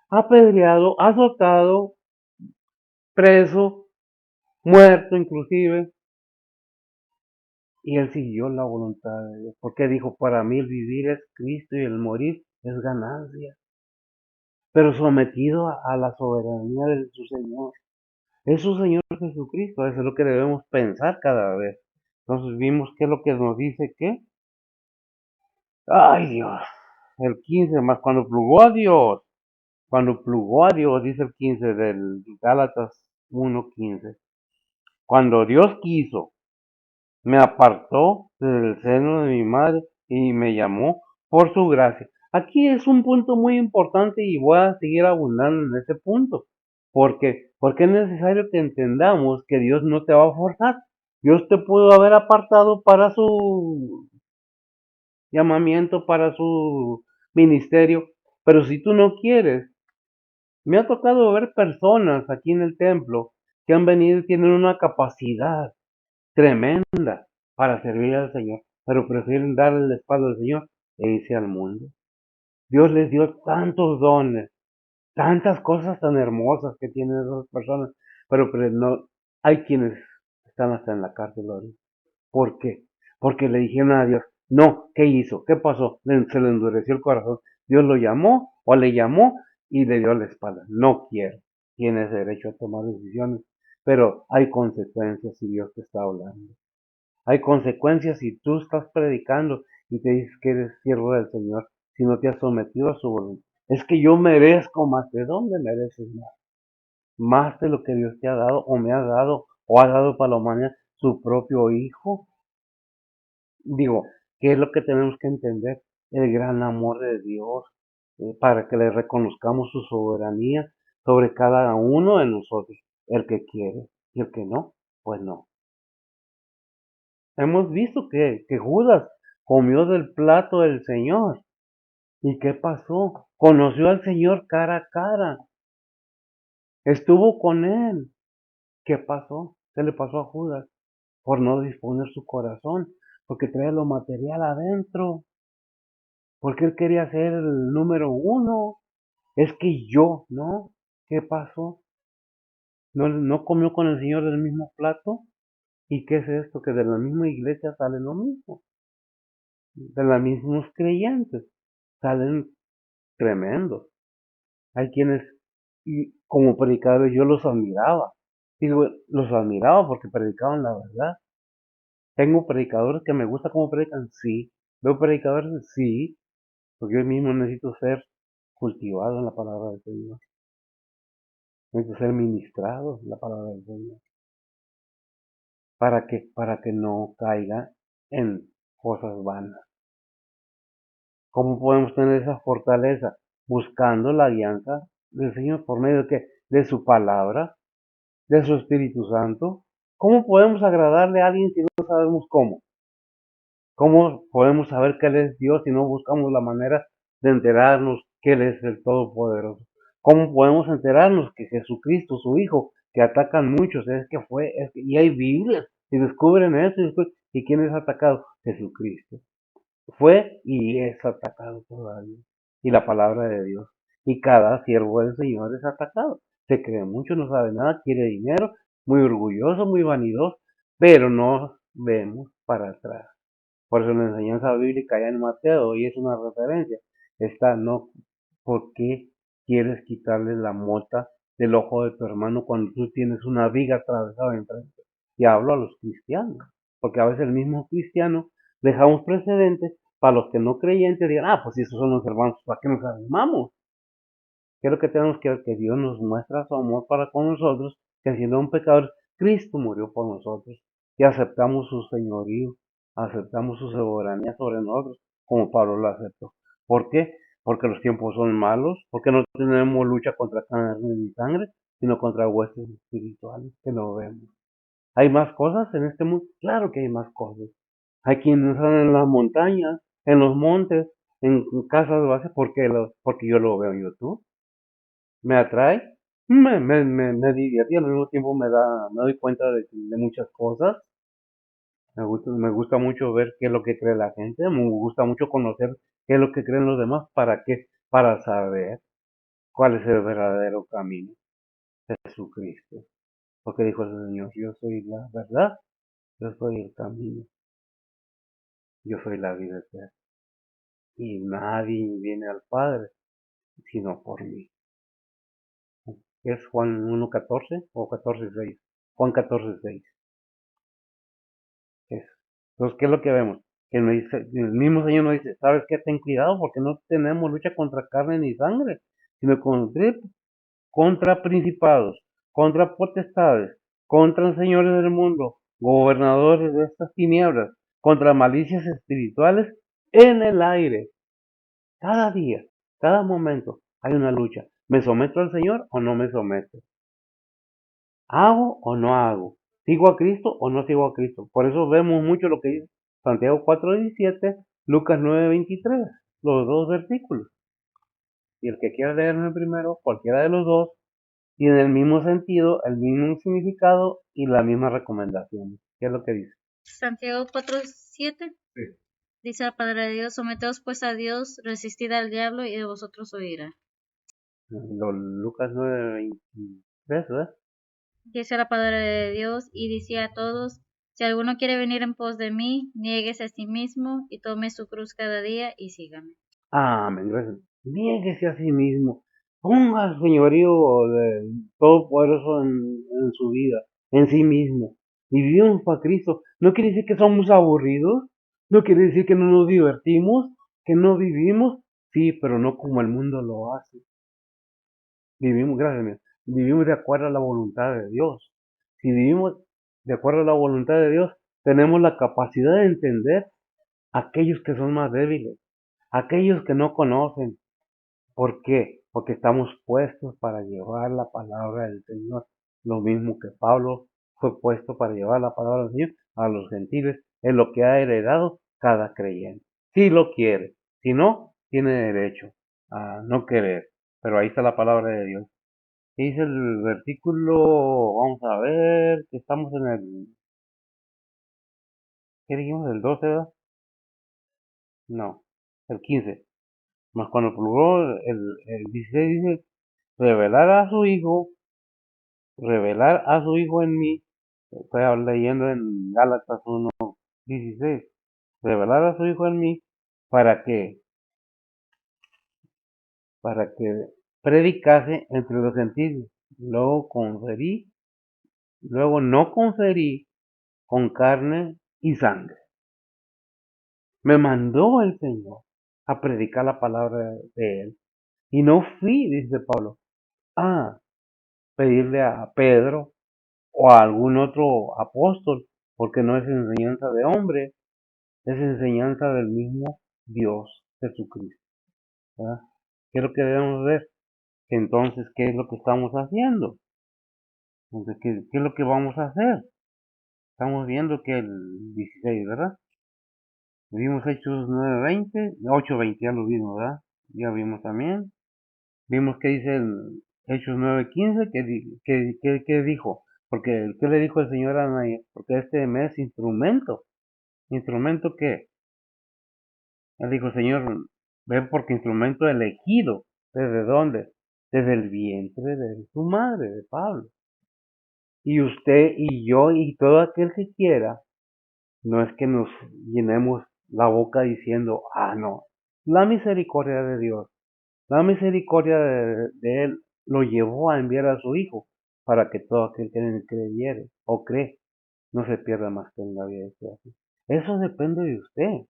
Apedreado, azotado, preso, muerto inclusive, y él siguió la voluntad de Dios, porque dijo, para mí el vivir es Cristo y el morir es ganancia, pero sometido a la soberanía de su Señor. Es su Señor Jesucristo, eso es lo que debemos pensar cada vez. Entonces vimos qué es lo que nos dice que, ay Dios, el 15 más cuando plugó a Dios, dice el 15 del Gálatas 1:15, cuando Dios quiso, me apartó del seno de mi madre y me llamó por su gracia. Aquí es un punto muy importante y voy a seguir abundando en ese punto. Porque es necesario que entendamos que Dios no te va a forzar. Dios te pudo haber apartado para su llamamiento, para su ministerio, pero si tú no quieres, me ha tocado ver personas aquí en el templo que han venido y tienen una capacidad tremenda para servir al Señor, pero prefieren darle la espalda al Señor e irse al mundo. Dios les dio tantos dones, tantas cosas tan hermosas que tienen esas personas, pero no, hay quienes están hasta en la cárcel ahorita. ¿Por qué? Porque le dijeron a Dios, no, ¿qué hizo? ¿Qué pasó? Se le endureció el corazón. Dios lo llamó o le llamó y le dio la espalda. No quiero. tienes derecho a tomar decisiones, pero hay consecuencias si Dios te está hablando. Hay consecuencias si tú estás predicando y te dices que eres siervo del Señor, si no te has sometido a su voluntad. Es que yo merezco más. ¿De dónde mereces más? Más de lo que Dios te ha dado o me ha dado o ha dado para la humanidad su propio Hijo. Digo, ¿qué es lo que tenemos que entender? El gran amor de Dios, para que le reconozcamos su soberanía sobre cada uno de nosotros, el que quiere y el que no, pues no. Hemos visto que Judas comió del plato del Señor. ¿Y qué pasó? Conoció al Señor cara a cara. Estuvo con él. ¿Qué pasó? ¿Qué le pasó a Judas? Por no disponer su corazón, porque trae lo material adentro, porque él quería ser el número uno. Es que yo, ¿no? ¿Qué pasó? ¿No comió con el Señor del mismo plato? ¿Y qué es esto? Que de la misma iglesia sale lo mismo. De los mismos creyentes salen tremendos. Hay quienes, y como predicadores, yo los admiraba. Digo, los admiraba porque predicaban la verdad. Tengo predicadores que me gusta cómo predican, sí. Veo predicadores, sí, porque yo mismo necesito ser cultivado en la palabra del Señor. Necesito ser ministrado en la palabra del Señor. Para que no caiga en cosas vanas. ¿Cómo podemos tener esa fortaleza? Buscando la alianza del Señor por medio de qué? De su palabra, de su Espíritu Santo. ¿Cómo podemos agradarle a alguien si no sabemos cómo? ¿Cómo podemos saber que Él es Dios si no buscamos la manera de enterarnos que Él es el Todopoderoso? ¿Cómo podemos enterarnos que Jesucristo, su Hijo, que atacan muchos, y hay Biblias, y descubren eso, y quién es atacado? Jesucristo. Fue y es atacado todavía. Y la palabra de Dios. Y cada siervo del Señor es atacado. Se cree mucho, no sabe nada, quiere dinero, muy orgulloso, muy vanidoso, pero no vemos para atrás. Por eso la enseñanza bíblica allá en Mateo, y es una referencia, está, no, ¿por qué quieres quitarle la mota del ojo de tu hermano cuando tú tienes una viga atravesada enfrente? Y hablo a los cristianos, porque a veces el mismo cristiano dejamos precedentes para los que no creyentes digan, pues si esos son los hermanos, ¿para qué nos animamos? ¿Qué es lo que tenemos que ver? Que Dios nos muestra su amor para con nosotros, que siendo un pecador, Cristo murió por nosotros, y aceptamos su señorío, aceptamos su soberanía sobre nosotros, como Pablo lo aceptó. ¿Por qué? Porque los tiempos son malos, porque no tenemos lucha contra carne ni sangre, sino contra huestes espirituales que no vemos. ¿Hay más cosas en este mundo? Claro que hay más cosas. Hay quienes están en las montañas, en los montes, en casas bases, porque yo lo veo en YouTube. Me atrae, me divierte y al mismo tiempo me doy cuenta de muchas cosas. Me gusta mucho ver qué es lo que cree la gente, me gusta mucho conocer qué es lo que creen los demás, ¿para qué? Para saber cuál es el verdadero camino, Jesucristo. Porque dijo el Señor, yo soy la verdad, yo soy el camino, yo soy la vida eterna. Y nadie viene al Padre sino por mí. Es Juan 1:14 o 14:6. Juan 14:6. Entonces, ¿qué es lo que vemos? Que el mismo Señor nos dice, ¿sabes qué? Ten cuidado porque no tenemos lucha contra carne ni sangre, sino contra principados, contra potestades, contra señores del mundo, gobernadores de estas tinieblas, contra malicias espirituales en el aire. Cada día, cada momento hay una lucha. ¿Me someto al Señor o no me someto? ¿Hago o no hago? ¿Sigo a Cristo o no sigo a Cristo? Por eso vemos mucho lo que dice Santiago 4:17, Lucas 9:23, los dos versículos. Y el que quiera leerme primero, cualquiera de los dos, tiene el mismo sentido, el mismo significado y la misma recomendación. ¿Qué es lo que dice? Santiago 4:7 Sí. dice la palabra de Dios, someteos pues a Dios, resistid al diablo y de vosotros oirá. Lucas 9:23, ¿verdad? Dice la palabra de Dios y dice a todos, si alguno quiere venir en pos de mí, niéguese a sí mismo y tome su cruz cada día y sígame. Amén, gracias. Niéguese a sí mismo. Ponga el señorío del Todopoderoso en su vida, en sí mismo. Y vivimos para Cristo. No quiere decir que somos aburridos, no quiere decir que no nos divertimos, que no vivimos, sí, pero no como el mundo lo hace. Vivimos, gracias, mía, vivimos de acuerdo a la voluntad de Dios. Si vivimos de acuerdo a la voluntad de Dios, tenemos la capacidad de entender a aquellos que son más débiles, a aquellos que no conocen. ¿Por qué? Porque estamos puestos para llevar la palabra del Señor, lo mismo que Pablo fue puesto para llevar la palabra del Señor a los gentiles, es lo que ha heredado cada creyente. Si lo quiere, si no, tiene derecho a no querer, pero ahí está la palabra de Dios. ¿Qué dice el versículo? Vamos a ver, que estamos en el, ¿qué dijimos? ¿El 12, verdad? No, el 15. Más cuando plugó el 16 dice, revelar a su Hijo, revelar a su Hijo en mí. Estoy leyendo en Gálatas 1:16. Revelar a su Hijo en mí para que, para que predicase entre los gentiles. Luego no conferí con carne y sangre. Me mandó el Señor a predicar la palabra de Él. Y no fui, dice Pablo, a pedirle a Pedro o a algún otro apóstol, porque no es enseñanza de hombre, es enseñanza del mismo Dios Jesucristo. ¿Verdad? ¿Qué es lo que debemos ver? Entonces, ¿qué es lo que estamos haciendo? Entonces, ¿qué es lo que vamos a hacer? Estamos viendo que el 16, ¿verdad? Vimos Hechos 9:20, 8:20 ya lo vimos, ¿verdad? Ya vimos también. Vimos que dice el Hechos 9:15, que dijo, porque ¿qué le dijo el Señor a Ananías? Porque este me es instrumento. ¿Instrumento qué? Él dijo, Señor, ven porque instrumento elegido. ¿Desde dónde? Desde el vientre de su madre, de Pablo. Y usted y yo y todo aquel que quiera, no es que nos llenemos la boca diciendo, ah, no, la misericordia de Dios, la misericordia de Él lo llevó a enviar a su Hijo para que todo aquel que en él creyere o cree no se pierda más que en la vida de Dios. Eso depende de usted,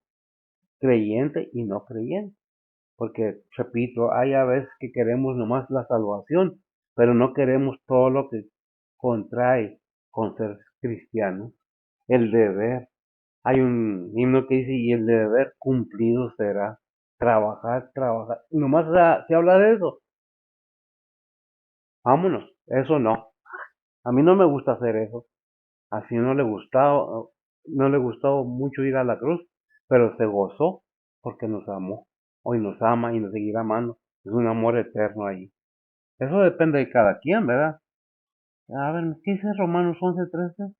creyente y no creyente. Porque, repito, hay a veces que queremos nomás la salvación, pero no queremos todo lo que contrae con ser cristiano. El deber. Hay un himno que dice, y el deber cumplido será. Trabajar, trabajar. Nomás se habla de eso. Vámonos. Eso no. A mí no me gusta hacer eso. Así no le gustó mucho ir a la cruz, pero se gozó porque nos amó. Hoy nos ama y nos seguirá amando. Es un amor eterno ahí. Eso depende de cada quien, ¿verdad? A ver, ¿qué dice Romanos 11:13?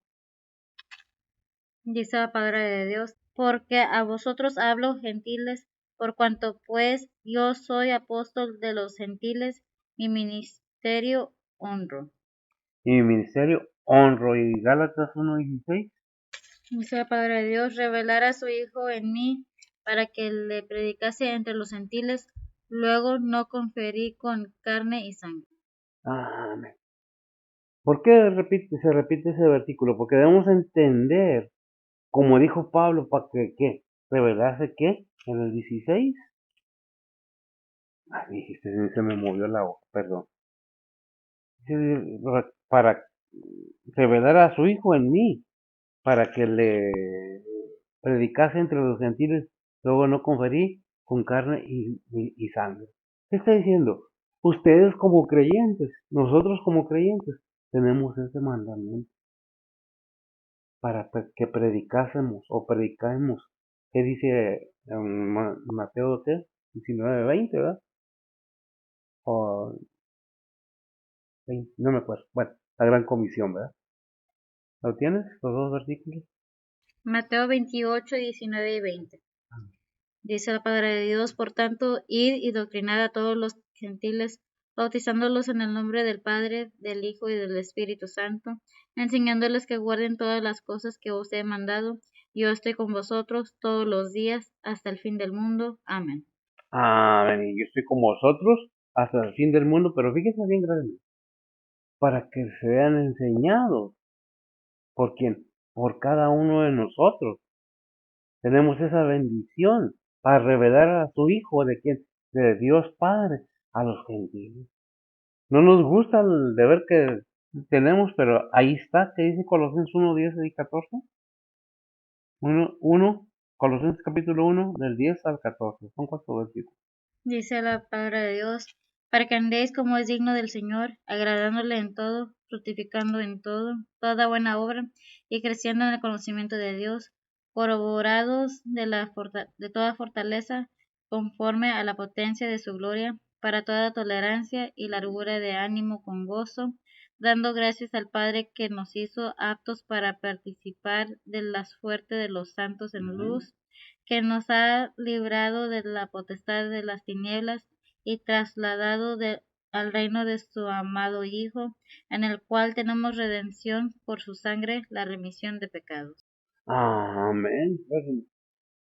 Dice la palabra de Dios, porque a vosotros hablo, gentiles, por cuanto pues yo soy apóstol de los gentiles, mi ministerio honro. Y mi ministerio honro. Y Gálatas 1:16. Dice la palabra de Dios, revelar a su Hijo en mí, para que le predicase entre los gentiles, luego no conferí con carne y sangre. Amén. ¿Por qué se repite ese versículo? Porque debemos entender, como dijo Pablo, para que, ¿qué? ¿Revelarse qué? En el 16. Ah, dijiste, se me movió la hoja, perdón. Para revelar a su Hijo en mí, para que le predicase entre los gentiles, luego no conferí con carne y sangre. ¿Qué está diciendo? Ustedes como creyentes, nosotros como creyentes, tenemos ese mandamiento para que predicásemos o predicamos. ¿Qué dice en Mateo 19:20, ¿verdad? O 20, no me acuerdo. Bueno, la gran comisión, ¿verdad? ¿Lo tienes? Los dos versículos. Mateo 28, 19 y 20. Dice la palabra de Dios, por tanto, id y doctrinad a todos los gentiles, bautizándolos en el nombre del Padre, del Hijo y del Espíritu Santo, enseñándoles que guarden todas las cosas que os he mandado. Yo estoy con vosotros todos los días hasta el fin del mundo. Amén. Amén. Y yo estoy con vosotros hasta el fin del mundo, pero fíjense bien grande, para que sean enseñados. ¿Por quién? Por cada uno de nosotros. Tenemos esa bendición para revelar a su Hijo, ¿de quién? De Dios Padre, a los gentiles. No nos gusta el deber que tenemos, pero ahí está, que dice Colosenses 1, 10 y 14. 1, Colosenses capítulo 1, del 10 al 14. Son 4 versículos. Dice la palabra de Dios, para que andéis como es digno del Señor, agradándole en todo, fructificando en todo, toda buena obra, y creciendo en el conocimiento de Dios, corroborados de toda fortaleza, conforme a la potencia de su gloria, para toda tolerancia y largura de ánimo con gozo, dando gracias al Padre que nos hizo aptos para participar de la suerte de los santos en luz, que nos ha librado de la potestad de las tinieblas y trasladado al reino de su amado Hijo, en el cual tenemos redención por su sangre, la remisión de pecados. Amén.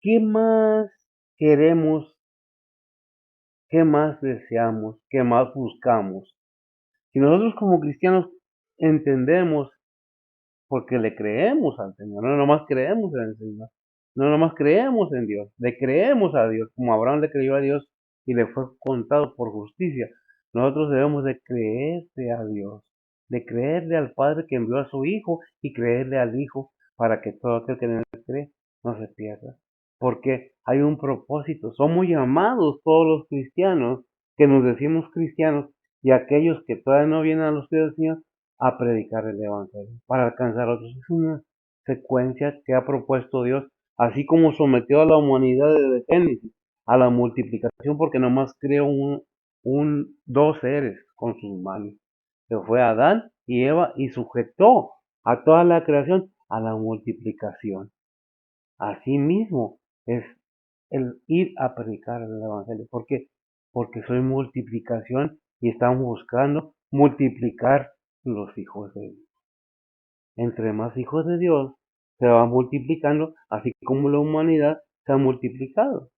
¿Qué más queremos? ¿Qué más deseamos? ¿Qué más buscamos? Si nosotros como cristianos entendemos, porque le creemos al Señor, no nomás creemos en el Señor, no nomás creemos en Dios, le creemos a Dios, como Abraham le creyó a Dios y le fue contado por justicia. Nosotros debemos de creerle a Dios, de creerle al Padre que envió a su Hijo y creerle al Hijo para que todo aquel que en él cree no se pierda. Porque hay un propósito, somos llamados todos los cristianos que nos decimos cristianos y aquellos que todavía no vienen a los pies del Señor a predicar el Evangelio, para alcanzar a otros. Es una secuencia que ha propuesto Dios, así como sometió a la humanidad desde Génesis a la multiplicación, porque nomás creó dos seres con sus manos, que fue Adán y Eva, y sujetó a toda la creación a la multiplicación. Así mismo es el ir a predicar el Evangelio. ¿Por qué? Porque soy multiplicación y estamos buscando multiplicar los hijos de Dios. Entre más hijos de Dios se va multiplicando, así como la humanidad se ha multiplicado.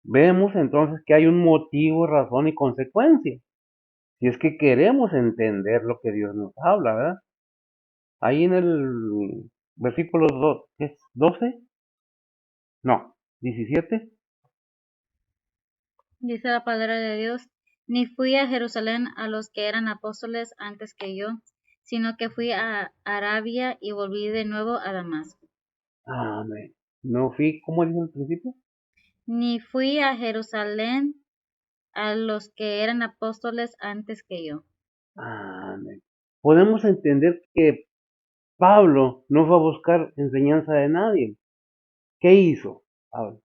Vemos entonces que hay un motivo, razón y consecuencia. Si es que queremos entender lo que Dios nos habla, ¿verdad? Ahí en el versículo 2, ¿qué es? ¿12? No, 17. Dice la palabra de Dios, ni fui a Jerusalén a los que eran apóstoles antes que yo, sino que fui a Arabia y volví de nuevo a Damasco. Amén. No fui, ¿cómo dice al principio? Ni fui a Jerusalén a los que eran apóstoles antes que yo. Amén. Podemos entender que Pablo no fue a buscar enseñanza de nadie. ¿Qué hizo Pablo?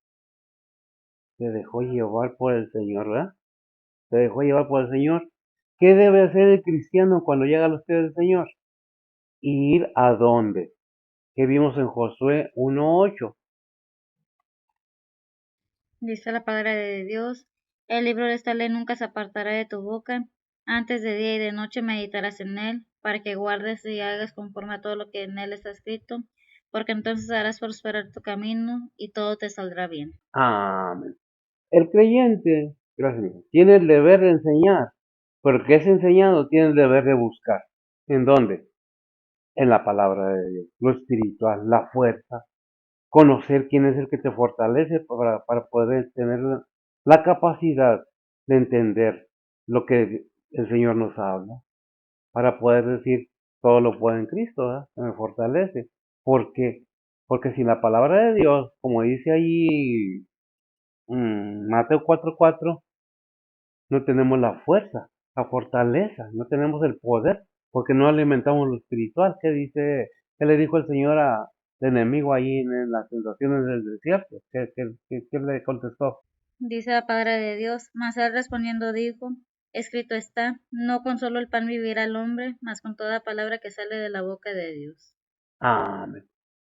Se dejó llevar por el Señor, ¿verdad? Se dejó llevar por el Señor. ¿Qué debe hacer el cristiano cuando llega a los pies del Señor? ¿Ir a dónde? ¿Qué vimos en Josué 1:8? Dice la palabra de Dios, el libro de esta ley nunca se apartará de tu boca, antes de día y de noche meditarás en él, para que guardes y hagas conforme a todo lo que en él está escrito, porque entonces harás prosperar tu camino y todo te saldrá bien. Amén. El creyente, gracias, tiene el deber de enseñar, pero que es enseñado tiene el deber de buscar. ¿En dónde? En la palabra de Dios, lo espiritual, la fuerza, conocer quién es el que te fortalece para poder tener la capacidad de entender lo que el Señor nos habla, para poder decir todo lo puedo en Cristo, ¿verdad? Que me fortalece. Porque, porque sin la palabra de Dios, como dice ahí Mateo 4:4, no tenemos la fuerza, la fortaleza, no tenemos el poder, porque no alimentamos lo espiritual. ¿Qué le dijo el Señor al enemigo ahí en las tentaciones del desierto? ¿Qué le contestó? Dice la palabra de Dios, mas él respondiendo dijo, escrito está, no con solo el pan vivirá el hombre, mas con toda palabra que sale de la boca de Dios. Amén.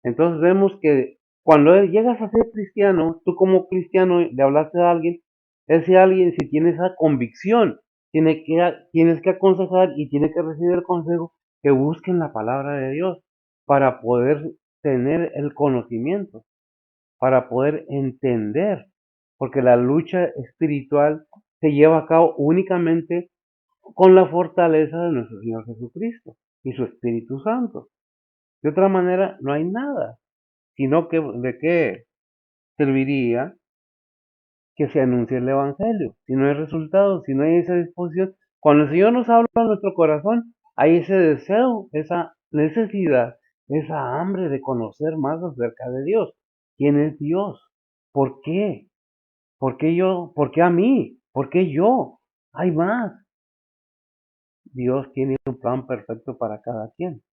Entonces vemos que cuando llegas a ser cristiano, tú como cristiano le hablaste a alguien, ese alguien si tiene esa convicción, tienes que aconsejar y tiene que recibir el consejo que busquen la palabra de Dios para poder tener el conocimiento, para poder entender, porque la lucha espiritual se lleva a cabo únicamente con la fortaleza de nuestro Señor Jesucristo y su Espíritu Santo. De otra manera, no hay nada, sino que de qué serviría que se anuncie el Evangelio. Si no hay resultados, si no hay esa disposición, cuando el Señor nos habla a nuestro corazón, hay ese deseo, esa necesidad, esa hambre de conocer más acerca de Dios. ¿Quién es Dios? ¿Por qué? ¿Por qué yo? ¿Por qué a mí? ¿Por qué yo? Hay más. Dios tiene un plan perfecto para cada quien.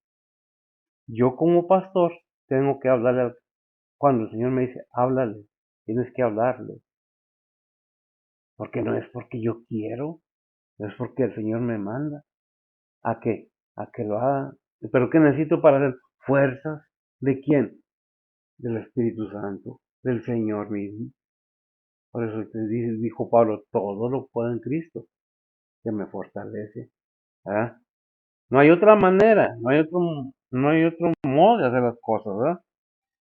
Yo como pastor tengo que hablarle, cuando el Señor me dice, háblale, tienes que hablarle, porque no es porque yo quiero, no es porque el Señor me manda. ¿A qué? A que lo haga. ¿Pero qué necesito para hacer? Fuerzas. ¿De quién? Del Espíritu Santo, del Señor mismo. Por eso dijo Pablo, todo lo puedo en Cristo, que me fortalece. ¿Verdad? No hay otra manera, no hay otro modo de hacer las cosas, ¿verdad?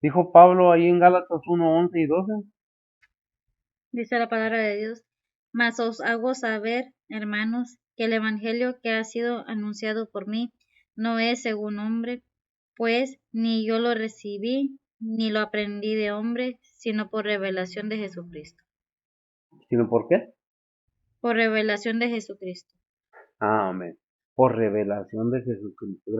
Dijo Pablo ahí en Gálatas 1:11 y 12. Dice la palabra de Dios, mas os hago saber, hermanos, que el evangelio que ha sido anunciado por mí no es según hombre, pues ni yo lo recibí, ni lo aprendí de hombre, sino por revelación de Jesucristo. ¿Sino por qué? Por revelación de Jesucristo. Amén. Por revelación de Jesucristo.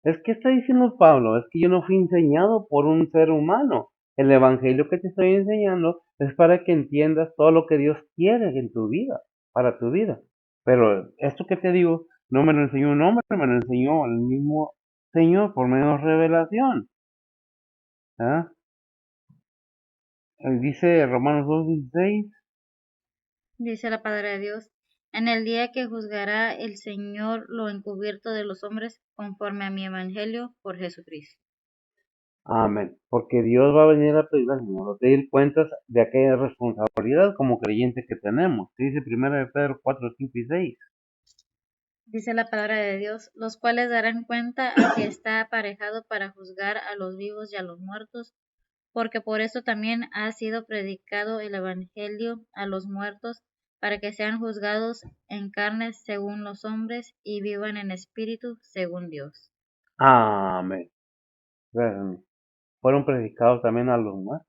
Es que está diciendo Pablo, es que yo no fui enseñado por un ser humano. El evangelio que te estoy enseñando es para que entiendas todo lo que Dios quiere en tu vida, para tu vida. Pero esto que te digo, no me lo enseñó un hombre, me lo enseñó el mismo Señor por medio de revelación. ¿Ah? Dice Romanos 2:16. Dice la palabra de Dios, en el día que juzgará el Señor lo encubierto de los hombres conforme a mi evangelio por Jesucristo. Amén. Porque Dios va a venir a pedir al Señor, a pedir cuentas de aquella responsabilidad como creyentes que tenemos. Dice 1 Pedro 4:5 y 6. Dice la palabra de Dios, los cuales darán cuenta al que está aparejado para juzgar a los vivos y a los muertos, porque por eso también ha sido predicado el evangelio a los muertos, para que sean juzgados en carne según los hombres y vivan en espíritu según Dios. Amén. Fueron predicados también a los muertos.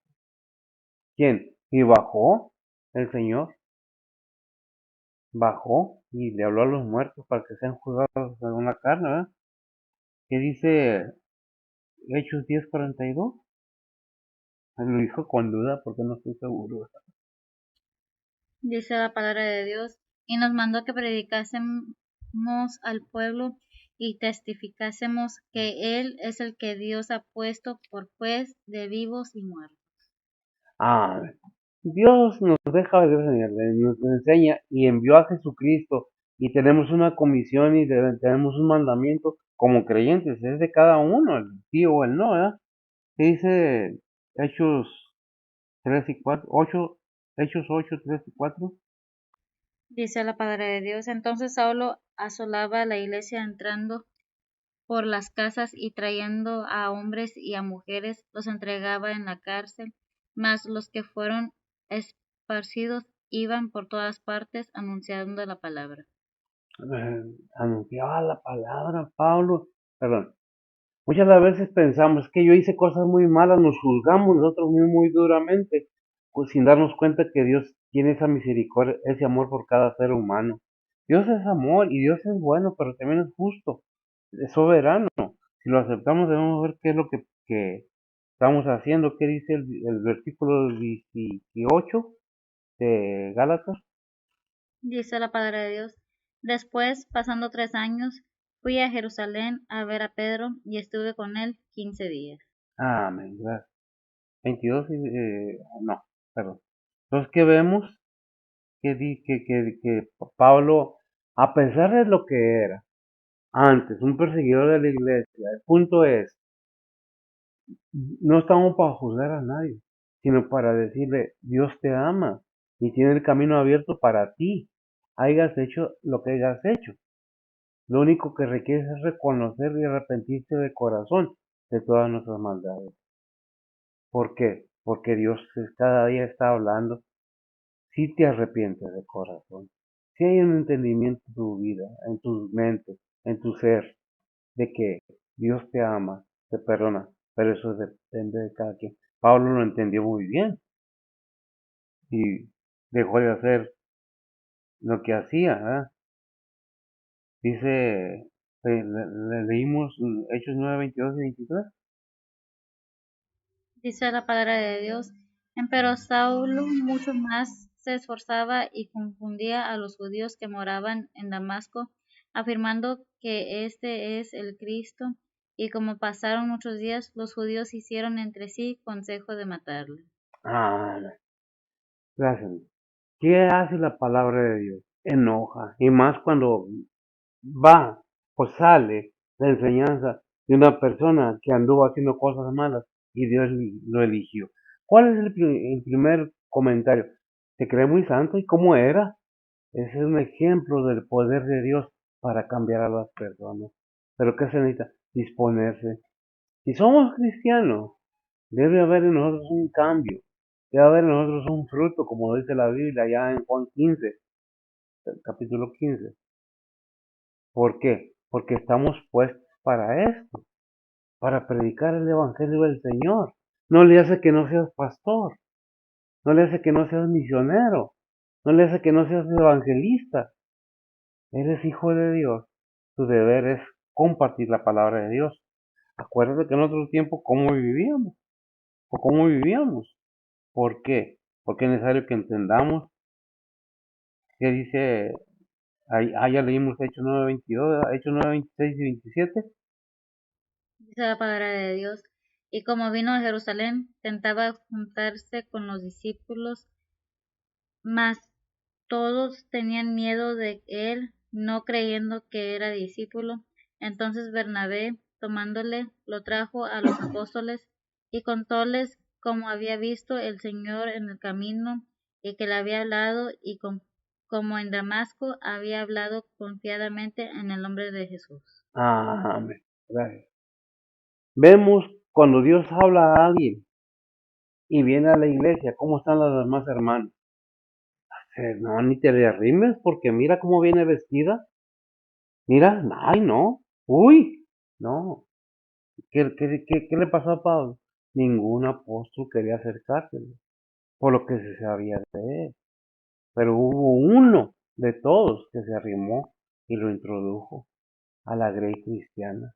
¿Quién? Y bajó el Señor, bajó y le habló a los muertos para que sean juzgados según la carne, ¿verdad? ¿Qué dice Hechos 10:42? Lo dijo con duda porque no estoy seguro, ¿verdad? Dice la palabra de Dios, y nos mandó que predicásemos al pueblo y testificásemos que Él es el que Dios ha puesto por juez de vivos y muertos. Amén. Dios nos deja ver, nos enseña y envió a Jesucristo y tenemos una comisión y tenemos un mandamiento como creyentes, es de cada uno, el sí o el no, ¿verdad? ¿Qué dice Hechos 3 y 4, 8, Hechos 8:3 y 4? Dice la palabra de Dios. Entonces Saulo asolaba la iglesia entrando por las casas y trayendo a hombres y a mujeres, los entregaba en la cárcel, mas los que fueron esparcidos iban por todas partes anunciando la palabra. Anunciaba la palabra, Pablo, perdón. Muchas de las veces pensamos que yo hice cosas muy malas, nos juzgamos nosotros muy duramente, pues sin darnos cuenta que Dios tiene esa misericordia, ese amor por cada ser humano. Dios es amor y Dios es bueno, pero también es justo, es soberano. Si lo aceptamos debemos ver qué es lo que estamos haciendo, qué dice el versículo 18 de Gálatas. Dice la palabra de Dios. Después, pasando 3 años, fui a Jerusalén a ver a Pedro y estuve con él 15 días. Amén, gracias. 22 no, perdón. Entonces, ¿qué vemos? Que Pablo, a pesar de lo que era antes, un perseguidor de la iglesia, el punto es, no estamos para juzgar a nadie, sino para decirle, Dios te ama y tiene el camino abierto para ti, hayas hecho lo que hayas hecho. Lo único que requieres es reconocer y arrepentirte de corazón de todas nuestras maldades. ¿Por qué? Porque Dios cada día está hablando. si te arrepientes de corazón, si hay un entendimiento en tu vida, en tu mente, en tu ser, de que Dios te ama, te perdona, pero eso depende de cada quien. Pablo lo entendió muy bien y dejó de hacer lo que hacía, ¿verdad? Dice, leímos Hechos 9, 22 y 23. Dice la palabra de Dios, empero Saulo mucho más se esforzaba y confundía a los judíos que moraban en Damasco, afirmando que este es el Cristo, y como pasaron muchos días, los judíos hicieron entre sí consejo de matarle. Ah, gracias. ¿Qué hace la palabra de Dios? Enoja. Y más cuando va o sale la enseñanza de una persona que anduvo haciendo cosas malas y Dios lo eligió. ¿Cuál es el primer comentario? Se cree muy santo y cómo era. Ese es un ejemplo del poder de Dios para cambiar a las personas. Pero ¿qué se necesita? Disponerse. Si somos cristianos, debe haber en nosotros un cambio. Debe haber en nosotros un fruto, como dice la Biblia ya en Juan 15, capítulo 15. ¿Por qué? Porque estamos puestos para esto, para predicar el Evangelio del Señor. No le hace que no seas pastor, no le hace que no seas misionero, no le hace que no seas evangelista. Eres hijo de Dios. Tu deber es compartir la palabra de Dios. Acuérdate que en otro tiempo, ¿cómo vivíamos? ¿O cómo vivíamos? ¿Por qué? Porque es necesario que entendamos que dice, ya leímos Hechos 9:22, Hechos 9:26 y 27. Dice la palabra de Dios, y como vino a Jerusalén, tentaba juntarse con los discípulos, mas todos tenían miedo de él, no creyendo que era discípulo. Entonces Bernabé, tomándole, lo trajo a los apóstoles y contóles cómo había visto el Señor en el camino y que le había hablado y como en Damasco había hablado confiadamente en el nombre de Jesús. Amén. Gracias. Vemos cuando Dios habla a alguien y viene a la iglesia, ¿cómo están los demás hermanos? No, ni te le arrimes porque mira cómo viene vestida. Mira, ay, no. Uy, no. ¿Qué le pasó a Pablo? Ningún apóstol quería acercársele, por lo que se sabía de él. Pero hubo uno de todos que se arrimó y lo introdujo a la grey cristiana.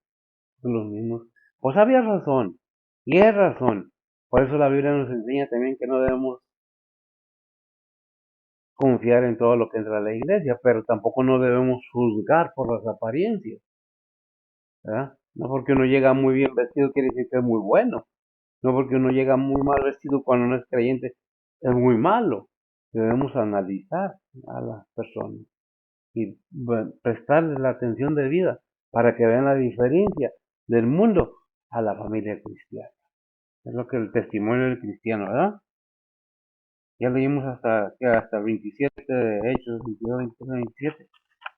Los mismos. Pues había razón, y es razón. Por eso la Biblia nos enseña también que no debemos confiar en todo lo que entra a la iglesia, pero tampoco no debemos juzgar por las apariencias, ¿verdad? No porque uno llega muy bien vestido quiere decir que es muy bueno. No porque uno llega muy mal vestido cuando no es creyente es muy malo. Debemos analizar a las personas y prestarles la atención debida para que vean la diferencia del mundo a la familia cristiana. Es lo que el testimonio del cristiano, ¿verdad? Ya leímos hasta el 27 de Hechos, 22, 23, 27.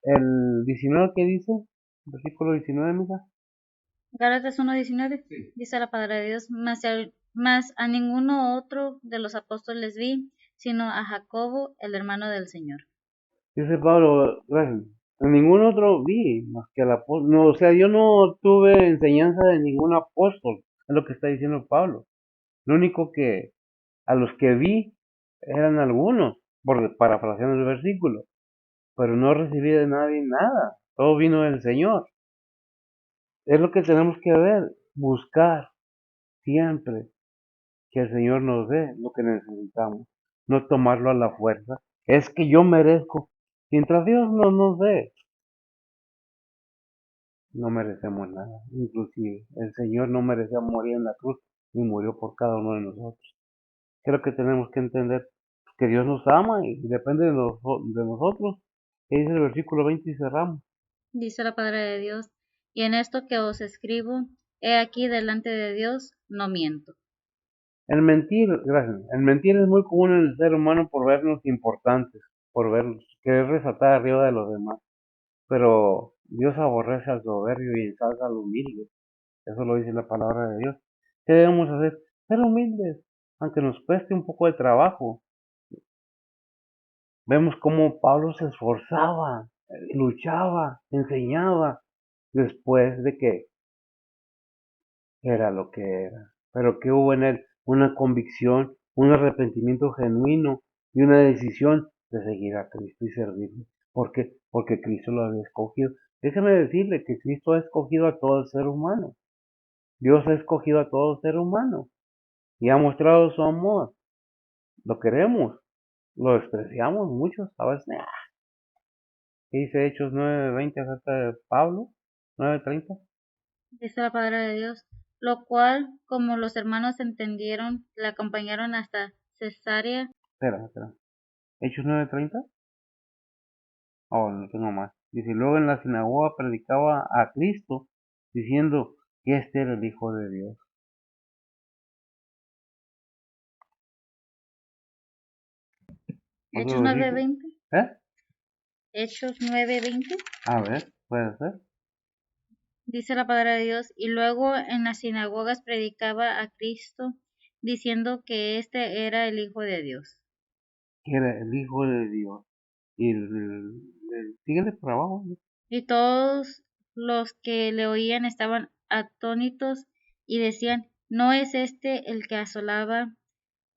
El 19, ¿qué dice? Versículo 19, mija. Gálatas 1:19 Sí. dice la palabra de Dios, mas a ninguno otro de los apóstoles vi, sino a Jacobo, el hermano del Señor. Dice Pablo, gracias. En ningún otro vi más que el apóstol. No, o sea, yo no tuve enseñanza de ningún apóstol, es lo que está diciendo Pablo. Lo único que a los que vi eran algunos, por parafraseando el versículo, pero no recibí de nadie nada. Todo vino del Señor. Es lo que tenemos que ver, buscar siempre que el Señor nos dé lo que necesitamos, no tomarlo a la fuerza. Es que yo merezco. Mientras Dios no nos dé, no merecemos nada. Inclusive el Señor no merecía morir en la cruz y murió por cada uno de nosotros. Creo que tenemos que entender que Dios nos ama y depende de nosotros. ¿Qué dice el versículo 20 y cerramos? Dice la palabra de Dios, y en esto que os escribo, he aquí delante de Dios, no miento. Gracias, el mentir es muy común en el ser humano por vernos importantes, por querer resaltar arriba de los demás. Pero Dios aborrece al soberbio y ensalza al humilde. Eso lo dice la palabra de Dios. ¿Qué debemos hacer? Ser humildes, aunque nos cueste un poco de trabajo. Vemos cómo Pablo se esforzaba, luchaba, enseñaba, después de que era lo que era. Pero que hubo en él una convicción, un arrepentimiento genuino y una decisión de seguir a Cristo y servirle. ¿Por qué? Porque Cristo lo había escogido. Déjeme decirle que Cristo ha escogido a todo el ser humano. Dios ha escogido a todo ser humano y ha mostrado su amor. Lo queremos, lo despreciamos muchos, a veces. ¿Qué dice Hechos 9:20 acerca de Pablo? 9:30. Dice la palabra de Dios, lo cual, como los hermanos entendieron, le acompañaron hasta Cesarea. Espera. Hechos 9:30. Oh, no tengo más. Dice, luego en la sinagoga predicaba a Cristo, diciendo que este era el Hijo de Dios. Hechos Otro versículo. 9:20. ¿Eh? Hechos 9:20. A ver, puede ser. Dice la palabra de Dios, y luego en las sinagogas predicaba a Cristo, diciendo que este era el Hijo de Dios. Que era el Hijo de Dios. Y síguele por abajo, ¿no? Y todos los que le oían estaban atónitos y decían, ¿no es este el que asolaba